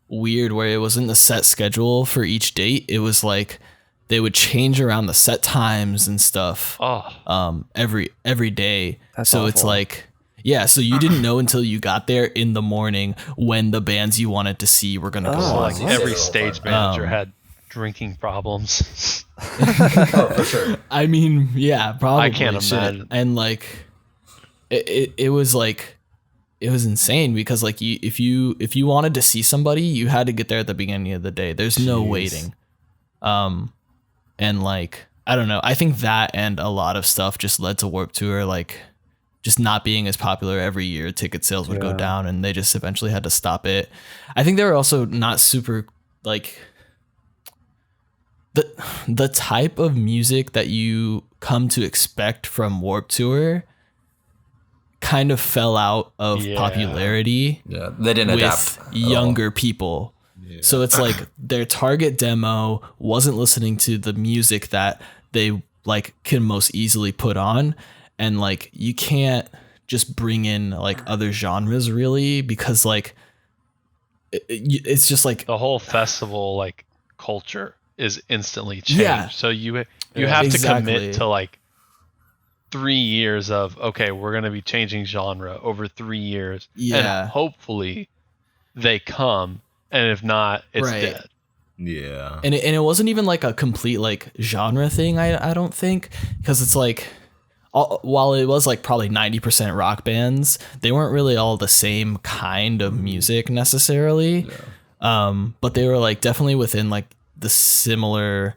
weird where it wasn't the set schedule for each date. It was like they would change around the set times and stuff Oh, every day. That's so it's awful. like, yeah, so you didn't know until you got there in the morning when the bands you wanted to see were gonna go Oh, on. like that's every so stage fun. manager had drinking problems. Oh, for sure. I mean, yeah, probably. I can't shit. imagine. And like it was like, it was insane because like if you wanted to see somebody, you had to get there at the beginning of the day. There's no Jeez. waiting. And like, I don't know. I think that and a lot of stuff just led to Warped Tour like just not being as popular every year. Ticket sales would go Yeah. down, and they just eventually had to stop it. I think they were also not super like the type of music that you come to expect from Warped Tour kind of fell out of Yeah. popularity Yeah, they didn't with adapt. at all. younger people. So it's like their target demo wasn't listening to the music that they like can most easily put on, and like you can't just bring in like other genres really, because like it's just like The whole festival like culture is instantly changed. Yeah. So you have exactly. to commit to like 3 years of, okay, we're going to be changing genre over 3 years. Yeah. And hopefully they come and if not, it's Right. dead. Yeah. And it wasn't even like a complete like genre thing. I don't think, because it's like, while it was like probably 90% rock bands, they weren't really all the same kind of music necessarily. But they were like definitely within like the similar,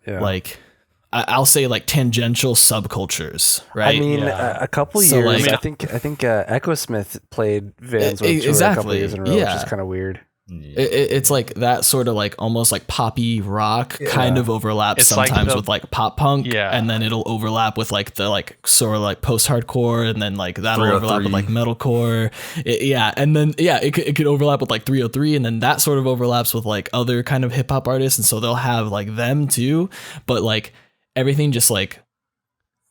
like I'll say like tangential subcultures, right? I mean, Yeah. a couple So, years. like- I think Echo Smith played Vans Warped Tour a couple Exactly, years in a row, which yeah. is kind of weird. It's like that sort of like almost like poppy rock kind of overlaps It's like sometimes the- with like pop punk, Yeah. and then it'll overlap with like the like sort of like post hardcore, and then like that'll overlap with like metalcore, and then it could overlap with like 303, and then that sort of overlaps with like other kind of hip hop artists, and so they'll have like them too, but like everything just like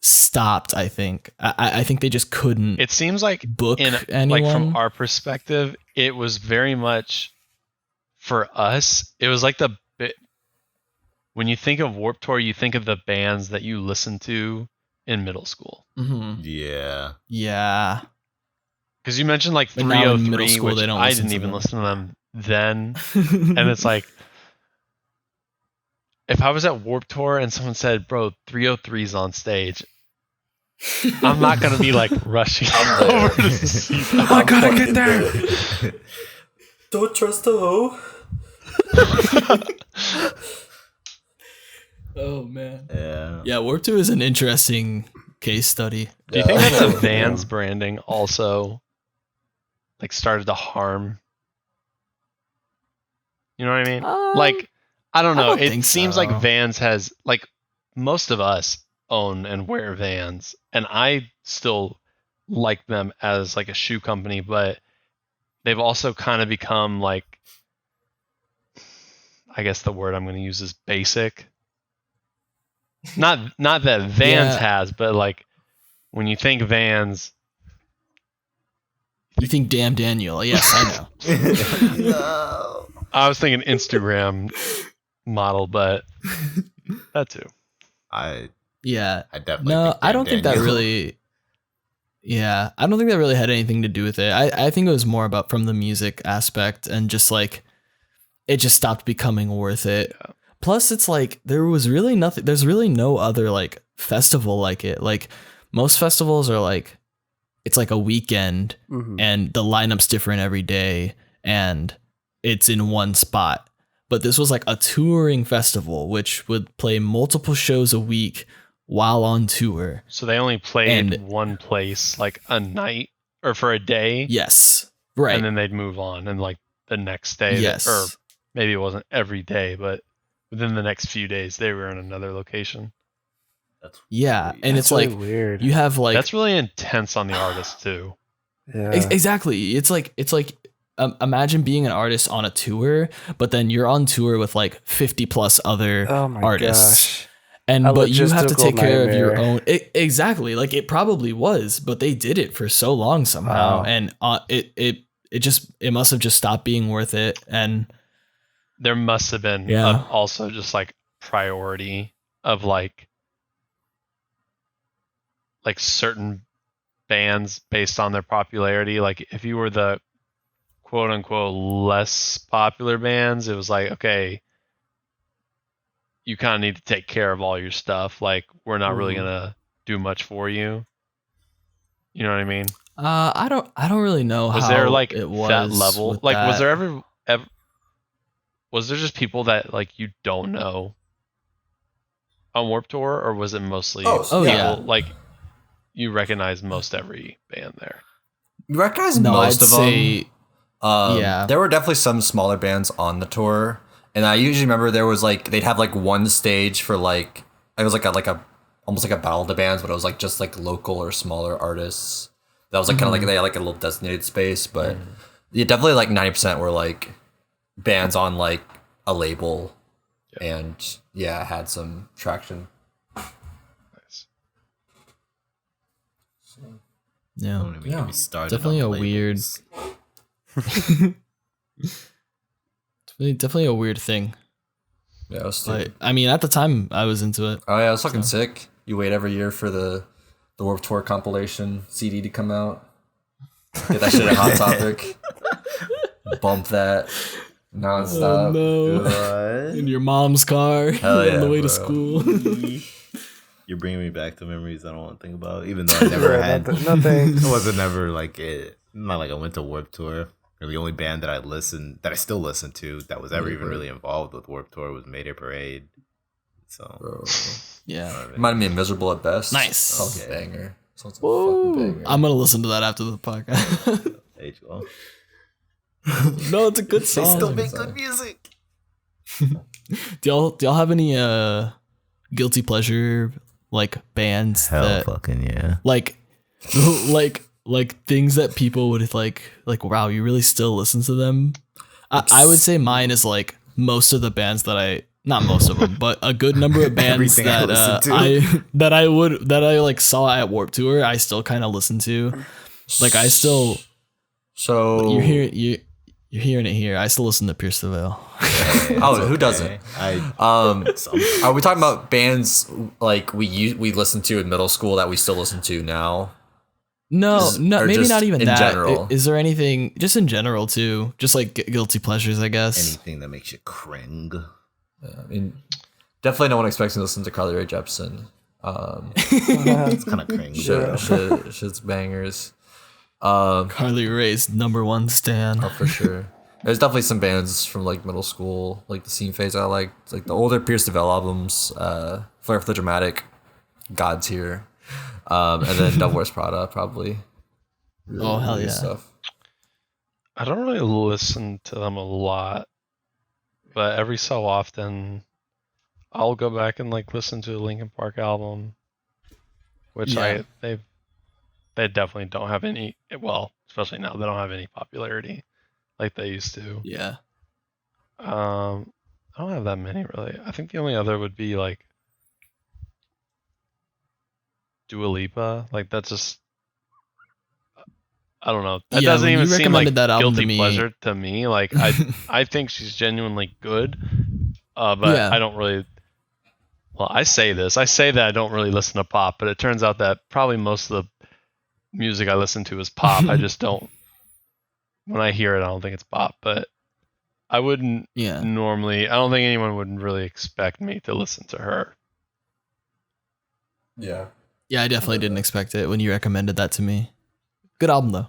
stopped. I think I think they just couldn't. It seems like book like anyone. from our perspective, it was very much for us. It was like the bit when you think of Warped Tour, you think of the bands that you listened to in middle school. Mhm. Yeah. Yeah. Because you mentioned like But now in 303, middle school, which they don't I listen didn't to even them. listen to them then. And it's like, if I was at Warped Tour and someone said, "Bro, 303's on stage," I'm not gonna be like rushing over to see them. I gotta get there. Don't trust the hoe. Oh man. Yeah. Yeah, Warped Tour is an interesting case study. Do you think that the Vans branding also like started to harm? You know what I mean? Like, I don't I know. don't It think seems so. like Vans has like most of us own and wear Vans, and I still like them as like a shoe company, but they've also kind of become like, I guess the word I'm going to use is basic. Not that Vans Yeah. has, but like when you think Vans, You think Damn Daniel? Yes, I know. I was thinking Instagram model, but that too. I Yeah. definitely No, think I don't think that Daniel- really. Yeah, I don't think that really had anything to do with it. I think it was more about from the music aspect, and just like it just stopped becoming worth it. Yeah. Plus, it's like there was really nothing. There's really no other like festival like it. Like most festivals are like it's like a weekend, Mhm. and the lineup's different every day, and it's in one spot. But this was like a touring festival, which would play multiple shows a week while on tour. So they only played And- one place like a night or for a day, Yes, right. and then they'd move on, and like the next day, Yes. or maybe it wasn't every day, but within the next few days, they were in another location. That's Yeah, weird. and That's it's like really weird. you have like That's really intense on the artist too. Yeah. exactly. It's like imagine being an artist on a tour, but then you're on tour with like 50 plus other Oh my artists. gosh. And A but you have to logistical take care of your nightmare. own. Exactly, like it probably was, but they did it for so long somehow, Wow. and it must have just stopped being worth it. And There must have been Yeah. also just like priority of like certain bands based on their popularity. Like if you were the quote unquote less popular bands, it was like, okay, you kind of need to take care of all your stuff. Like we're not really Mhm. gonna do much for you. You know what I mean? I don't really know Was how there like it was that level? with Like was that. there ever was there just people that like you don't know on Warped Tour, or was it mostly Oh, people yeah. like you recognize most every band there? You recognize No, most I'd of them. say yeah. There were definitely some smaller bands on the tour, and I usually remember there was like they'd have like one stage for like it was like a almost like a battle of the bands, but it was like just like local or smaller artists. That was like kind of like they had like a little designated space, but yeah, definitely like 90% were like bands on like a label, and yeah, had some traction. Nice. Yeah, Don't even get me started Definitely on a weird- labels. definitely a weird thing. Yeah, it was But stupid. I mean, at the time, I was into it. Oh yeah, it was fucking sick. You wait every year for the Warped Tour compilation CD to come out. Get that shit at Hot Topic. Bump that. nonstop. no. What? In your mom's car Hell yeah, on the way bro. to school. You're bringing me back to memories I don't want to think about, even though I never Yeah, had. no thanks. It wasn't never like it. Not like I went to Warped Tour. Or the only band that I still listen to, that was ever even really involved with Warped Tour was Mayday Parade. So, Bro. Yeah. Reminded me of Miserable at Best. Nice. Song's a banger. Song's a Woo. fucking banger. I'm gonna listen to that after the podcast. there you go. No, it's a good They song. still make good music. Do y'all have any guilty pleasure like bands that fucking yeah. like like things that people would like wow, you really still listen to them? I would say mine is like most of the bands that not most of them, but a good number of bands Everything I that listen to. that I like saw at Warped Tour, I still kind of listen to. Like I still So you're hearing it here. I still listen to Pierce the Veil. oh, who doesn't? Are we talking about bands like we listened to in middle school that we still listen to now? No, Or maybe just not even in that. general? Is there anything just in general too? Just like guilty pleasures, I guess. Anything that makes you cring. I mean, definitely no one expects me to listen to Carly Rae Jepsen. It's kind of cring. Shit's bangers. Carly Rae's #1 stan. Oh, for sure. There's definitely some bands from like middle school, like the scene phase I liked, like the older Pierce the Veil albums, Flare for the Dramatic, God's Here, and then Devil Wears Prada, probably. Really, Oh, hell really good yeah. Stuff. I don't really listen to them a lot, but every so often I'll go back and like listen to the Linkin Park album, which Yeah. they definitely don't have any, well, especially now they don't have any popularity like they used to. Yeah. I don't have that many really. I think the only other would be like Dua Lipa. Like that's just, I don't know. That Yeah, doesn't when even you seem like recommended that album to guilty me- pleasure to me. Like I think she's genuinely good, but Yeah. I don't really. Well, I say that I don't really listen to pop, but it turns out that probably most of the music I listen to is pop. I just don't. When I hear it, I don't think it's pop, but I wouldn't Yeah. normally. I don't think anyone would really expect me to listen to her. Yeah. Yeah, I definitely didn't expect it when you recommended that to me. Good album though.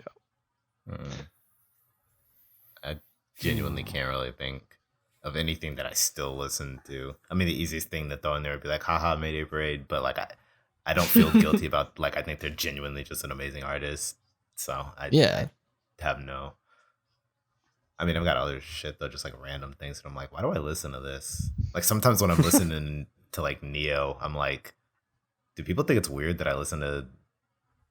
I genuinely can't really think of anything that I still listen to. I mean, the easiest thing to throw in there would be like, haha, Mayday Parade, but like I don't feel guilty about, like, I think they're genuinely just an amazing artist. So I have no. I mean, I've got other shit though, just like random things, and I'm like, why do I listen to this? Like sometimes when I'm listening to like Neo, I'm like, do people think it's weird that I listen to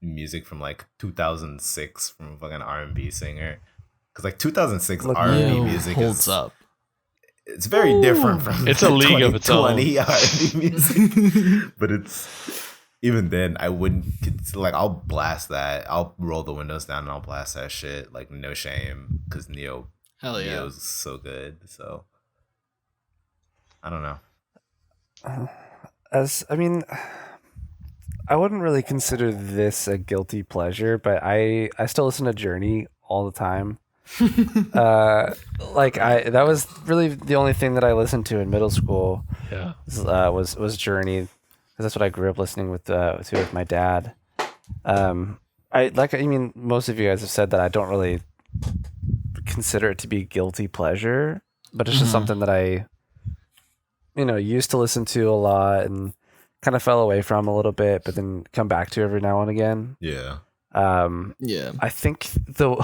music from like 2006 from a fucking R&B singer? Because like 2006 Look, R&B Neo music holds up. It's very different from It's a league of its own. 2020 R&B music. But it's, even then, I wouldn't, like, I'll blast that. I'll roll the windows down and I'll blast that shit, like, no shame, because Hell yeah. Neo's so good. So I don't know. I wouldn't really consider this a guilty pleasure, but I still listen to Journey all the time. That was really the only thing that I listened to in middle school. Yeah. Was Journey, because that's what I grew up listening with my dad. Most of you guys have said that I don't really consider it to be guilty pleasure, but it's just something that I used to listen to a lot and kind of fell away from a little bit, but then come back to every now and again. Yeah. Yeah. I think the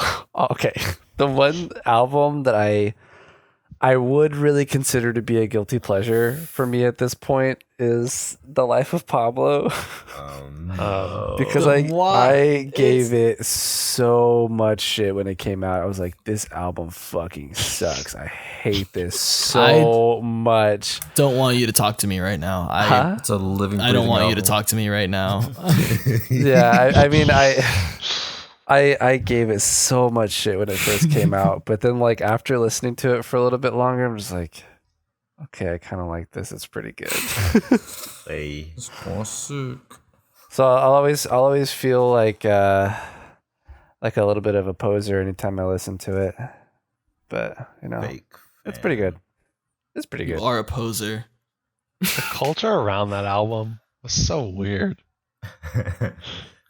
one album that I would really consider to be a guilty pleasure for me at this point is The Life of Pablo. Because I gave it so much shit when it came out. I was like, this album fucking sucks. I hate this so much. Don't want you to talk to me right now. It's a living. I don't want you to album. talk to me right now. Yeah, I gave it so much shit when it first came out, but then like after listening to it for a little bit longer, I'm just like, okay, I kind of like this. It's pretty good. Hey. It's classic. So I'll always feel like a little bit of a poser anytime I listen to it, but Fake. It's pretty good. It's pretty You good. are a poser. The culture around that album was so weird.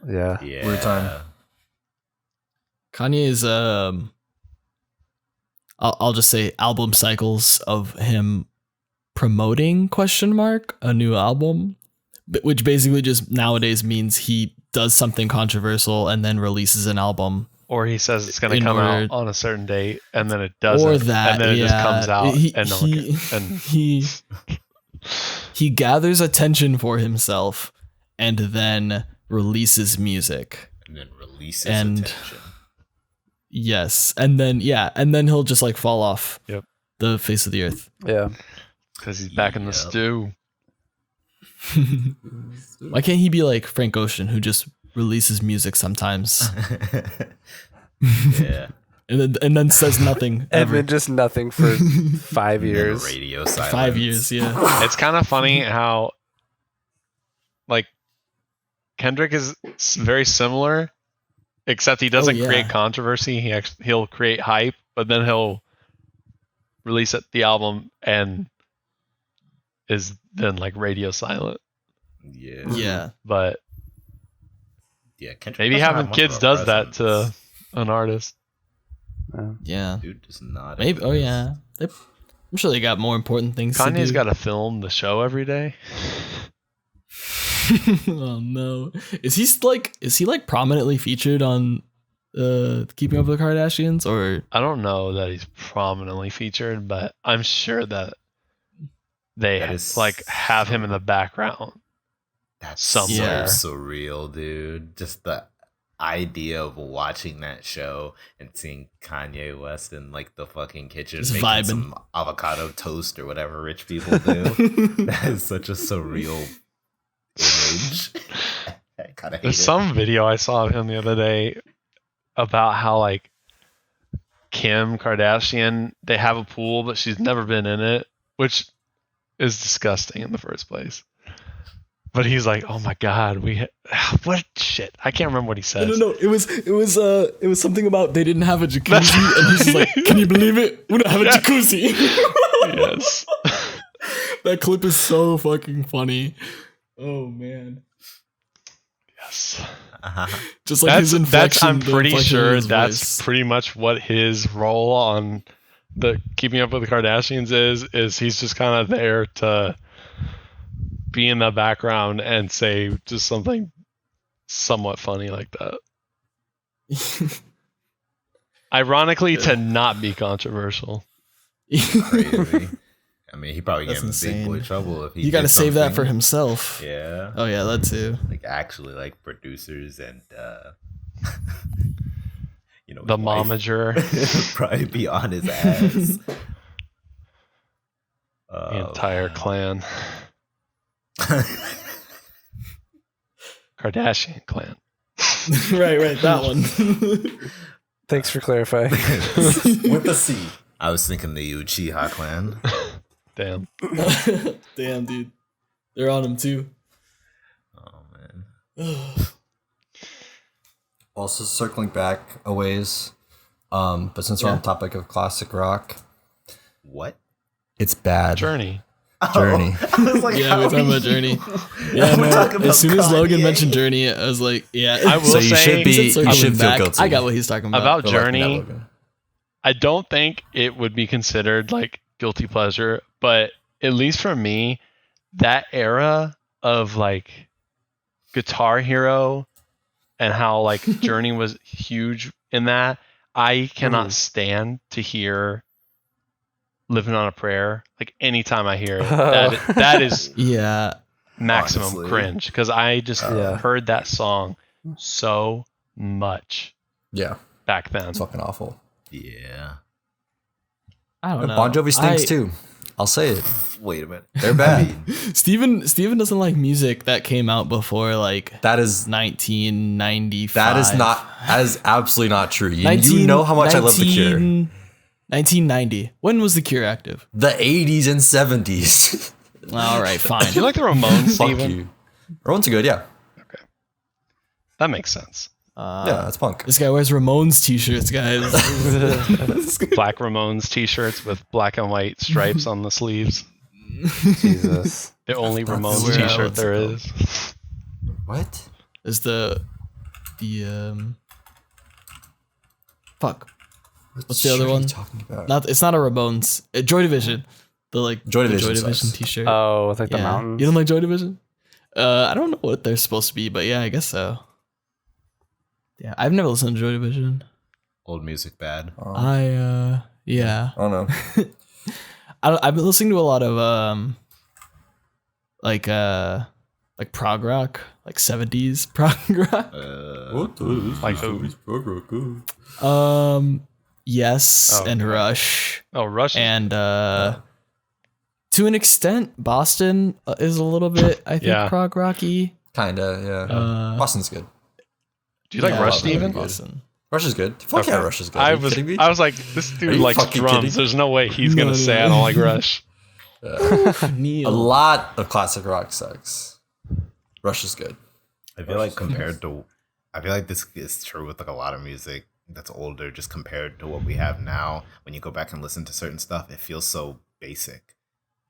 Yeah. Yeah. Weird time. Kanye's I'll just say album cycles of him promoting a new album, which basically just nowadays means he does something controversial and then releases an album. Or he says it's going to In come order- out on a certain date, and then it doesn't. Or that, and then it just comes out, He- and no one he- cares. And He gathers attention for himself and then releases music. And then releases And- attention. Yes, and then he'll just like fall off Yep. the face of the earth. Yeah. because he's back in the Yep. stew. Why can't he be like Frank Ocean, who just releases music sometimes Yeah. and then says nothing And ever? then just nothing for 5 And then years. radio silence. 5 years, yeah. It's kind of funny how, like, Kendrick is very similar, except he doesn't Oh, yeah. create controversy. He'll create hype, but then he'll release the album and is then like radio silent. Yeah. Yeah. But Yeah. Kendrick maybe doesn't have having much kids of a does that to presence. an artist. Yeah. Dude does not. Maybe. Oh yeah. I'm sure they got more important things. Kanye's to got to film the show every day. Oh no. Is he like prominently featured on Keeping Up with the Kardashians, or I don't know that he's prominently featured, but I'm sure that they That is like have him in the background. That's somewhere. so surreal, dude. Just the idea of watching that show and seeing Kanye West in like the fucking kitchen Just making vibing. some avocado toast or whatever rich people do. That is such a surreal image. I kind of hate There's it. some video I saw of him the other day about how like Kim Kardashian, they have a pool, but she's never been in it, which is disgusting in the first place. But he's like, "Oh my god, what shit?" I can't remember what he says. No. It was something about they didn't have a jacuzzi, and he's just like, "Can you believe it? We don't have a Yeah. jacuzzi." Yes. That clip is so fucking funny. Oh man. Yes. Just like his inflection. I'm the pretty inflection in sure his that's voice. pretty much what his role on the Keeping Up with the Kardashians is he's just kind of there to be in the background and say just something somewhat funny like that. Ironically, to not be controversial. Crazy. I mean, he probably That's get in big boy insane. trouble if he. You got to did save that for something. himself. Yeah. Oh yeah, that too. Like actually, like producers and The his wife momager, would probably be on his ass. the entire clan, Kardashian clan. right, that one. Thanks for clarifying. With the C. I was thinking the Uchiha clan. Damn. Damn, dude, they're on him too. Oh man. Also circling back a ways, but since we're on the topic of classic rock, What? it's bad. Journey. Journey. I was like, Yeah, how we're talking we- about Journey. Yeah, We're no, talking about as soon as Logan Kanye. mentioned Journey, I was like, yeah. I will So you say should be. He said You should circling feel back. guilty. I got what he's talking about. About Feel like that, Journey, Logan. I don't think it would be considered like guilty pleasure, but at least for me, that era of like Guitar Hero and how like Journey was huge in that, I cannot stand to hear Living on a Prayer. Like anytime I hear it, that is Yeah, maximum Honestly. cringe because I just Yeah. heard that song so much Yeah, back then. it's fucking awful. Yeah. I don't know. Bon Jovi stinks I- too. I'll say it. Wait a minute. They're bad. Steven doesn't like music that came out before like That is 1995. that is absolutely not true. You know how much I love The Cure. 1990. When was The Cure active? The 80s and 70s. All right, fine. Do you like the Ramones, Fuck Steven? you. Ramones are good, yeah. That makes sense. Yeah, that's punk. This guy wears Ramones t-shirts, guys. Black Ramones t-shirts with black and white stripes on the sleeves. Jesus. The only That's Ramones weird. t-shirt there is. What? Is the fuck. What's the other shirt are you one? talking about? It's not a Ramones. Joy Division. The Joy the Division Joy Division sucks. t-shirt. Oh, with like the Yeah. mountains. You don't like Joy Division? I don't know what they're supposed to be, but yeah, I guess so. Yeah, I've never listened to Joy Division. Old music bad. I don't know. I've been listening to a lot of like prog rock, like 70s prog rock. Like who? Yes, Oh, and okay. Rush, Oh, Rush. and to an extent, Boston is a little bit, I think, Yeah. prog rocky. Kinda, yeah. Boston's good. Do you like Yeah, Rush, I love Steven? Boston. Rush is good. Fuck yeah, Okay. Rush is good. Are you kidding me? I was like, this Are dude you likes fucking drums. kidding? There's no way he's gonna No, say no. I don't like Rush. Neil. A lot of classic rock sucks. Rush is good. I feel like I feel like this is true with like a lot of music that's older, just compared to what we have now. When you go back and listen to certain stuff, it feels so basic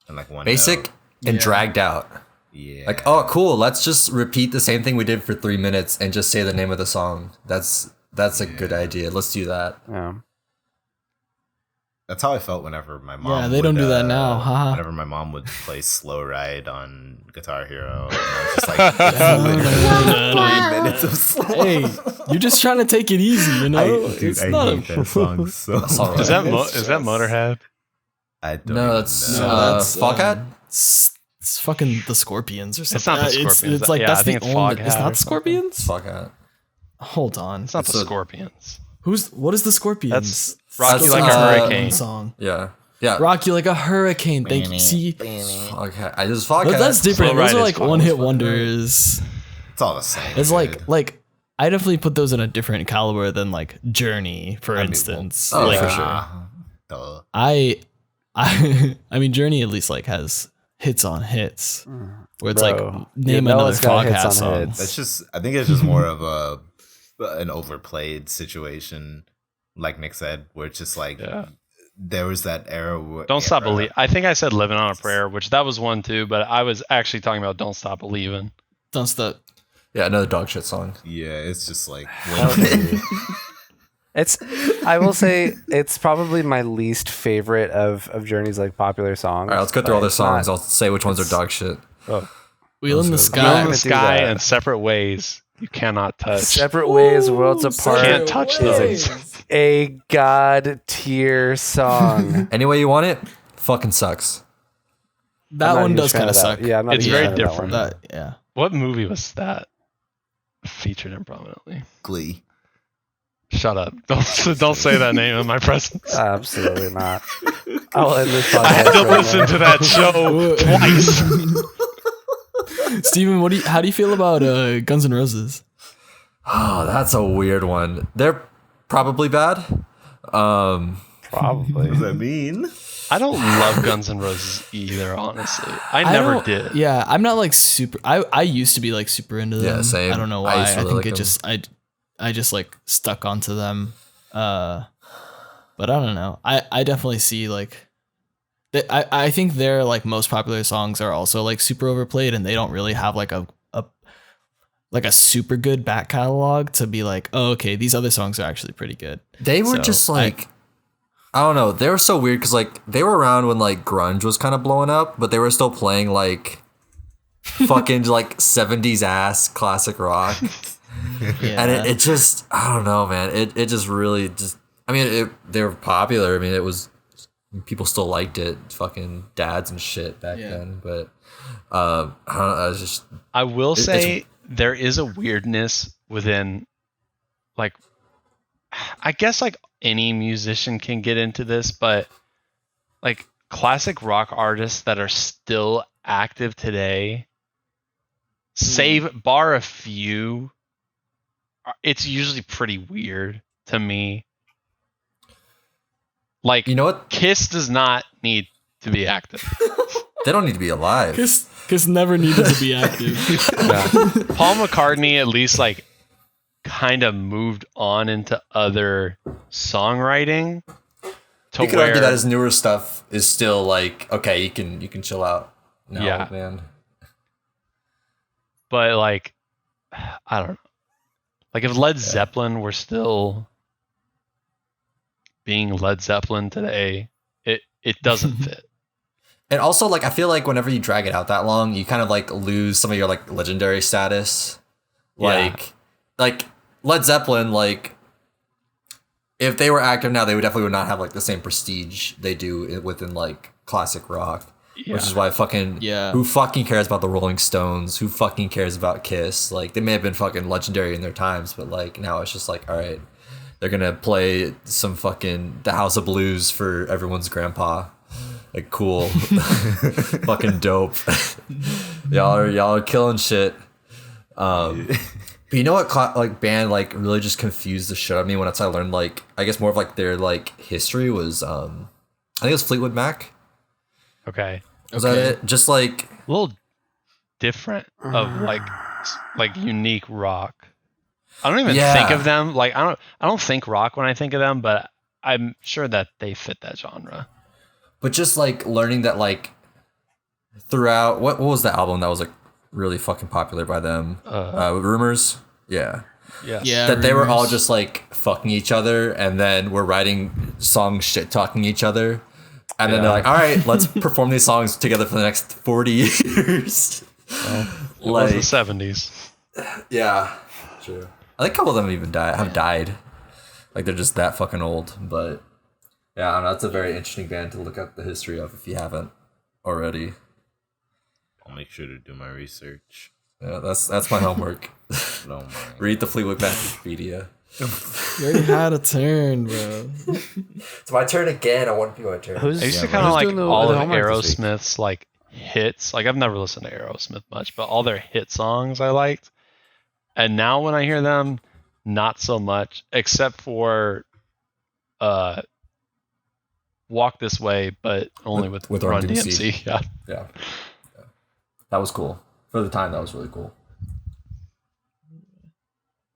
and like one Basic note. and Yeah. dragged out. Yeah. Like, oh, cool. Let's just repeat the same thing we did for 3 minutes and just say the name of the song. That's a good idea. Let's do that. Yeah. That's how I felt whenever my mom. Yeah, they don't do that now, haha. Whenever my mom would play "Slow Ride" on Guitar Hero, and I was just like, it's literally 3 minutes of slow. Hey, you're just trying to take it easy, you know? Dude, I hate that song so. song Is right. that Motorhead? I don't No, even that's know. that's, Foghat? It's fucking the Scorpions or something. not the Scorpions. It's like Yeah, I that's think the it's only. Foghat It's or not something. Scorpions. Foghat. Hold on. It's not the It's a- Scorpions. What is the Scorpions? That's Rock You That's, Like a uh, Hurricane. Song. Yeah. Yeah. Rock You Like a Hurricane. Thank you. See, Foghat. I just Foghat. but that's different. Slow Those Ride are is like fun. one-hit wonders. It's all the same. It's dude. like I definitely put those in a different caliber than like Journey, for instance. oh, like for sure. Duh. I mean Journey at least like has hits on hits where it's Bro, like name you know another it's got hits Foghat on song. hits. That's just. I think it's just more of an overplayed situation, like Nick said, where it's just like Yeah. there was that era. Don't Stop Believing. I think I said Living on a Prayer, which that was one too, but I was actually talking about Don't Stop Believing. Don't stop. Yeah, another dog shit song. Yeah, it's just like. It's. I will say it's probably my least favorite of Journey's like popular songs. All right, let's go through all but their it's not- songs. I'll say which ones are dog shit. Wheel in the Let's go. Wheel in Sky. the do Sky that. and Separate Ways. You cannot touch. Separate Ways, Worlds Apart. Can't touch those. A god tier song. Any way you want it, fucking sucks. That I'm not one a huge does fan kind of that. suck. Yeah, I'm not It's a huge very fan of that different. one. That yeah. What movie was that featured in prominently? Glee. Shut up! Don't say that name in my presence. Absolutely not. I'll end this podcast. I had to right listen now. to that show twice. Steven, how do you feel about Guns N' Roses? Oh, that's a weird one. They're probably bad. Probably. What does that mean? I don't love Guns N' Roses either. Honestly, I never don't- did. Yeah, I'm not like super. I used to be like super into them. Yeah, same. I don't know I why. used to I, really think like it them. just I just like stuck onto them. But I don't know. I definitely see like. I think their like most popular songs are also like super overplayed, and they don't really have like a super good back catalog to be like, oh, okay, these other songs are actually pretty good. They were So, just like, I don't know. They were so weird because like they were around when like grunge was kind of blowing up, but they were still playing like fucking like 70s ass classic rock. Yeah. And it just, I don't know, man. It just really just, I mean, they were popular. I mean, it was, people still liked it. Fucking dads and shit back Yeah. then. But I don't know. I was just, I will It's- say there is a weirdness within, like, I guess like any musician can get into this, but like classic rock artists that are still active today, save bar a few, it's usually pretty weird to me. Like, you know what? Kiss does not need to be active. They don't need to be alive. Kiss never needed to be active. Paul McCartney at least like kind of moved on into other songwriting. You could argue that his newer stuff is still like, okay, you can chill out now, Yeah. man. But like, I don't know. Like if Led Zeppelin were still being Led Zeppelin today, it doesn't fit. And also, like, I feel like whenever you drag it out that long, you kind of like lose some of your like legendary status. Like Led Zeppelin, like, if they were active now, they would not have like the same prestige they do within like classic rock. Yeah. Which is why who fucking cares about the Rolling Stones? Who fucking cares about Kiss? Like, they may have been fucking legendary in their times, but like now it's just like, all right, they're gonna play some fucking The House of Blues for everyone's grandpa. Like, cool. Fucking dope. y'all are killing shit. But you know what like band like really just confused the shit out of me once I learned like I guess more of like their like history was I think it was Fleetwood Mac. Okay. Was that it? Just like A little different of like unique rock. I don't even think of them like I don't think rock when I think of them, but I'm sure that they fit that genre. But just like learning that like throughout what was the album that was like really fucking popular by them? Rumors? Yeah. Yes. Yeah. That they were all Rumors. just like fucking each other and then we're writing songs shit talking each other. And then they're like, all right, let's perform these songs together for the next 40 years. It was the 70s. Yeah. True. I think a couple of them even have died. Like they're just that fucking old. But yeah, I don't know, that's a very interesting band to look up the history of if you haven't already. I'll make sure to do my research. Yeah, that's my homework. No mind. Read the Fleetwood Mac Wikipedia. You already had a turn, bro. It's my turn again. I want to be my turn. I used to kind of like all of Aerosmith's like hits. Like I've never listened to Aerosmith much, but all their hit songs I liked. And now when I hear them, not so much, except for Walk This Way, but only with Run DMC. Yeah. Yeah. That was cool. For the time, that was really cool.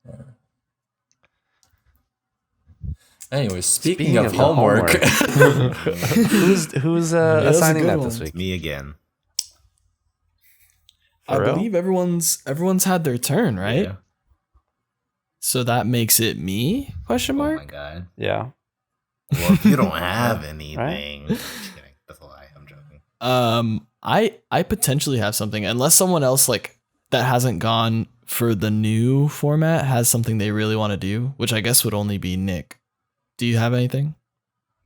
Yeah. Anyways, speaking of homework. Who's assigning that this week? Me again. I For real? believe everyone's had their turn, right? Yeah. So that makes it me? Question Oh my mark. god. Yeah. Well, if you don't have anything, just kidding. That's a lie. I'm joking. I potentially have something unless someone else like that hasn't gone for the new format has something they really want to do, which I guess would only be Nick. Do you have anything?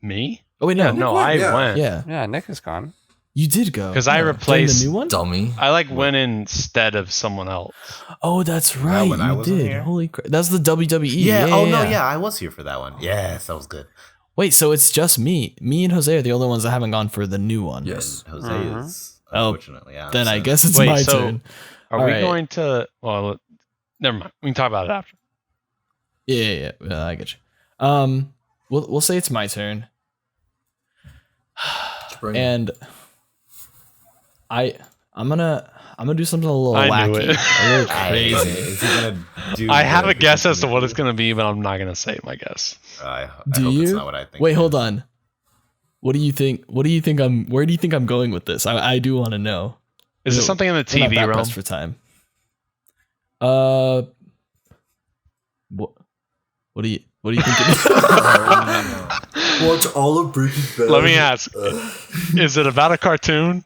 Me? Oh wait, Yeah, no, no, I went. yeah, Yeah, Nick is gone. you did go Because I During replaced the new one. Dummy. I like went instead of someone else. Oh, that's right, when I you wasn't did. here? Holy crap, that's the WWE. Yeah. Oh no. Yeah, I was here for that one. Yes, that was good. Wait, so it's just me and Jose are the only ones that haven't gone for the new one. Yes. And Jose is Oh, unfortunately out. Then I so- guess it's Wait, my so- turn. Are All we right. going to? Well, never mind. We can talk about it after. Yeah, I get you. We'll say it's my turn. And I'm gonna do something a little I knew wacky, it. a little crazy. Is he gonna do? I have the- a guess as to what it's going to be, but I'm not going to say my guess. I Do hope you? it's not what I think. Wait, it hold is. on. What do you think? Where do you think I'm going with this? I do want to know. Is it No, something in the We're not TV that realm? pressed for time. What do you think? It is? Watch all of Breaking Bad. Let me ask: is it about a cartoon?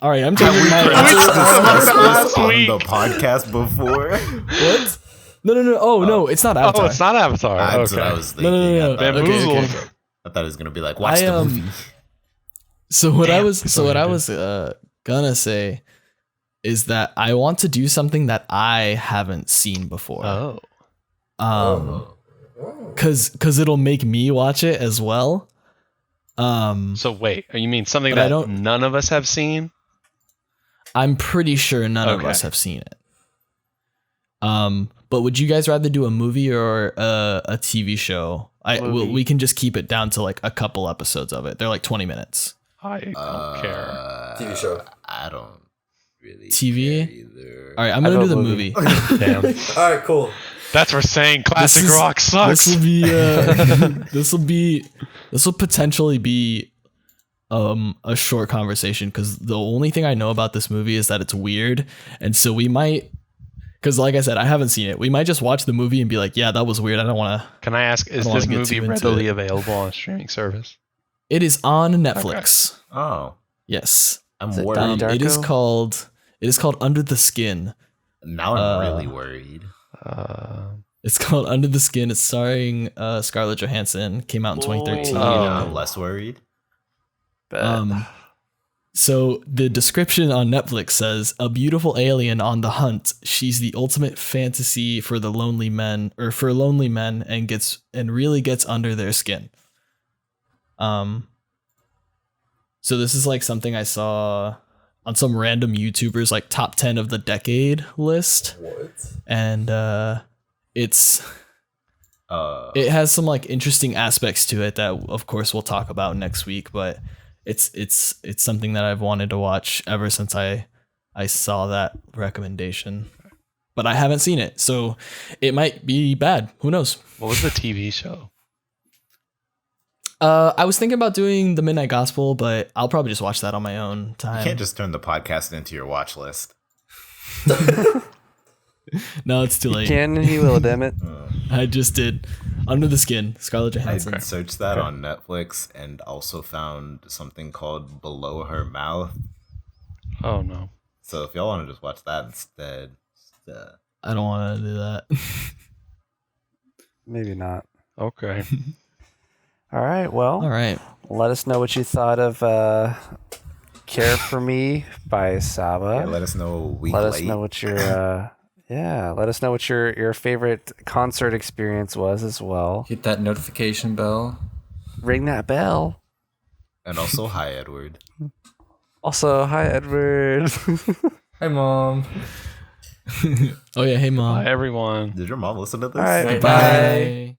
All right, I'm taking my We answer. talked about last on week. the podcast before. What? No. Oh, no, it's not Avatar. Oh, it's not Avatar. That's okay. what I was thinking. No. I thought, Bamboozled. I thought it was gonna be like watch the movie. So what I Damn, was it's gonna say is that I want to do something that I haven't seen before. Oh, Cause it'll make me watch it as well. so wait, you mean something But I that don't- none of us have seen? I'm pretty sure none of Okay. us have seen it. But would you guys rather do a movie or a TV show? We can just keep it down to like a couple episodes of it. They're like 20 minutes. I don't care. TV show. I don't really TV? care either. All right, I'm I gonna do vote the movie. movie. Damn. All right, cool. That's for saying classic rock sucks. This will potentially be a short conversation because the only thing I know about this movie is that it's weird, and so we might, because like I said, I haven't seen it. We might just watch the movie and be like, yeah, that was weird. I don't want to. Can I ask, is don't wanna this get movie too into readily it. available on a streaming service? It is on Netflix. Oh, Yes. I'm Is it worried. Donnie It is Darko? called Under the Skin. Now I'm really worried. It's called Under the Skin. It's starring Scarlett Johansson. Came out in 2013. I'm less worried. So the description on Netflix says a beautiful alien on the hunt. She's the ultimate fantasy for the lonely men and really gets under their skin. So this is like something I saw on some random YouTubers like top 10 of the decade list. What? And it has some like interesting aspects to it that of course we'll talk about next week, but it's something that I've wanted to watch ever since I saw that recommendation. But I haven't seen it, so it might be bad. Who knows? What was the TV show? I was thinking about doing the Midnight Gospel, but I'll probably just watch that on my own time. You can't just turn the podcast into your watch list. No, it's too He late. can and he will, damn it. I just did Under the Skin, Scarlett I Johansson. searched that on Netflix and also found something called Below Her Mouth. Oh no. So if y'all want to just watch that instead, I don't want to do that. Maybe not. Okay. All right. Well, All right. let us know what you thought of "Care for Me" by Saba. yeah, let us know a week Let late. us know what your let us know what your favorite concert experience was as well. Hit that notification bell. Ring that bell. And also, hi, Edward. Also, hi Edward. Hi, Mom. Oh yeah, hey mom. Bye, everyone. Did your mom listen to this? All right, Bye. Bye.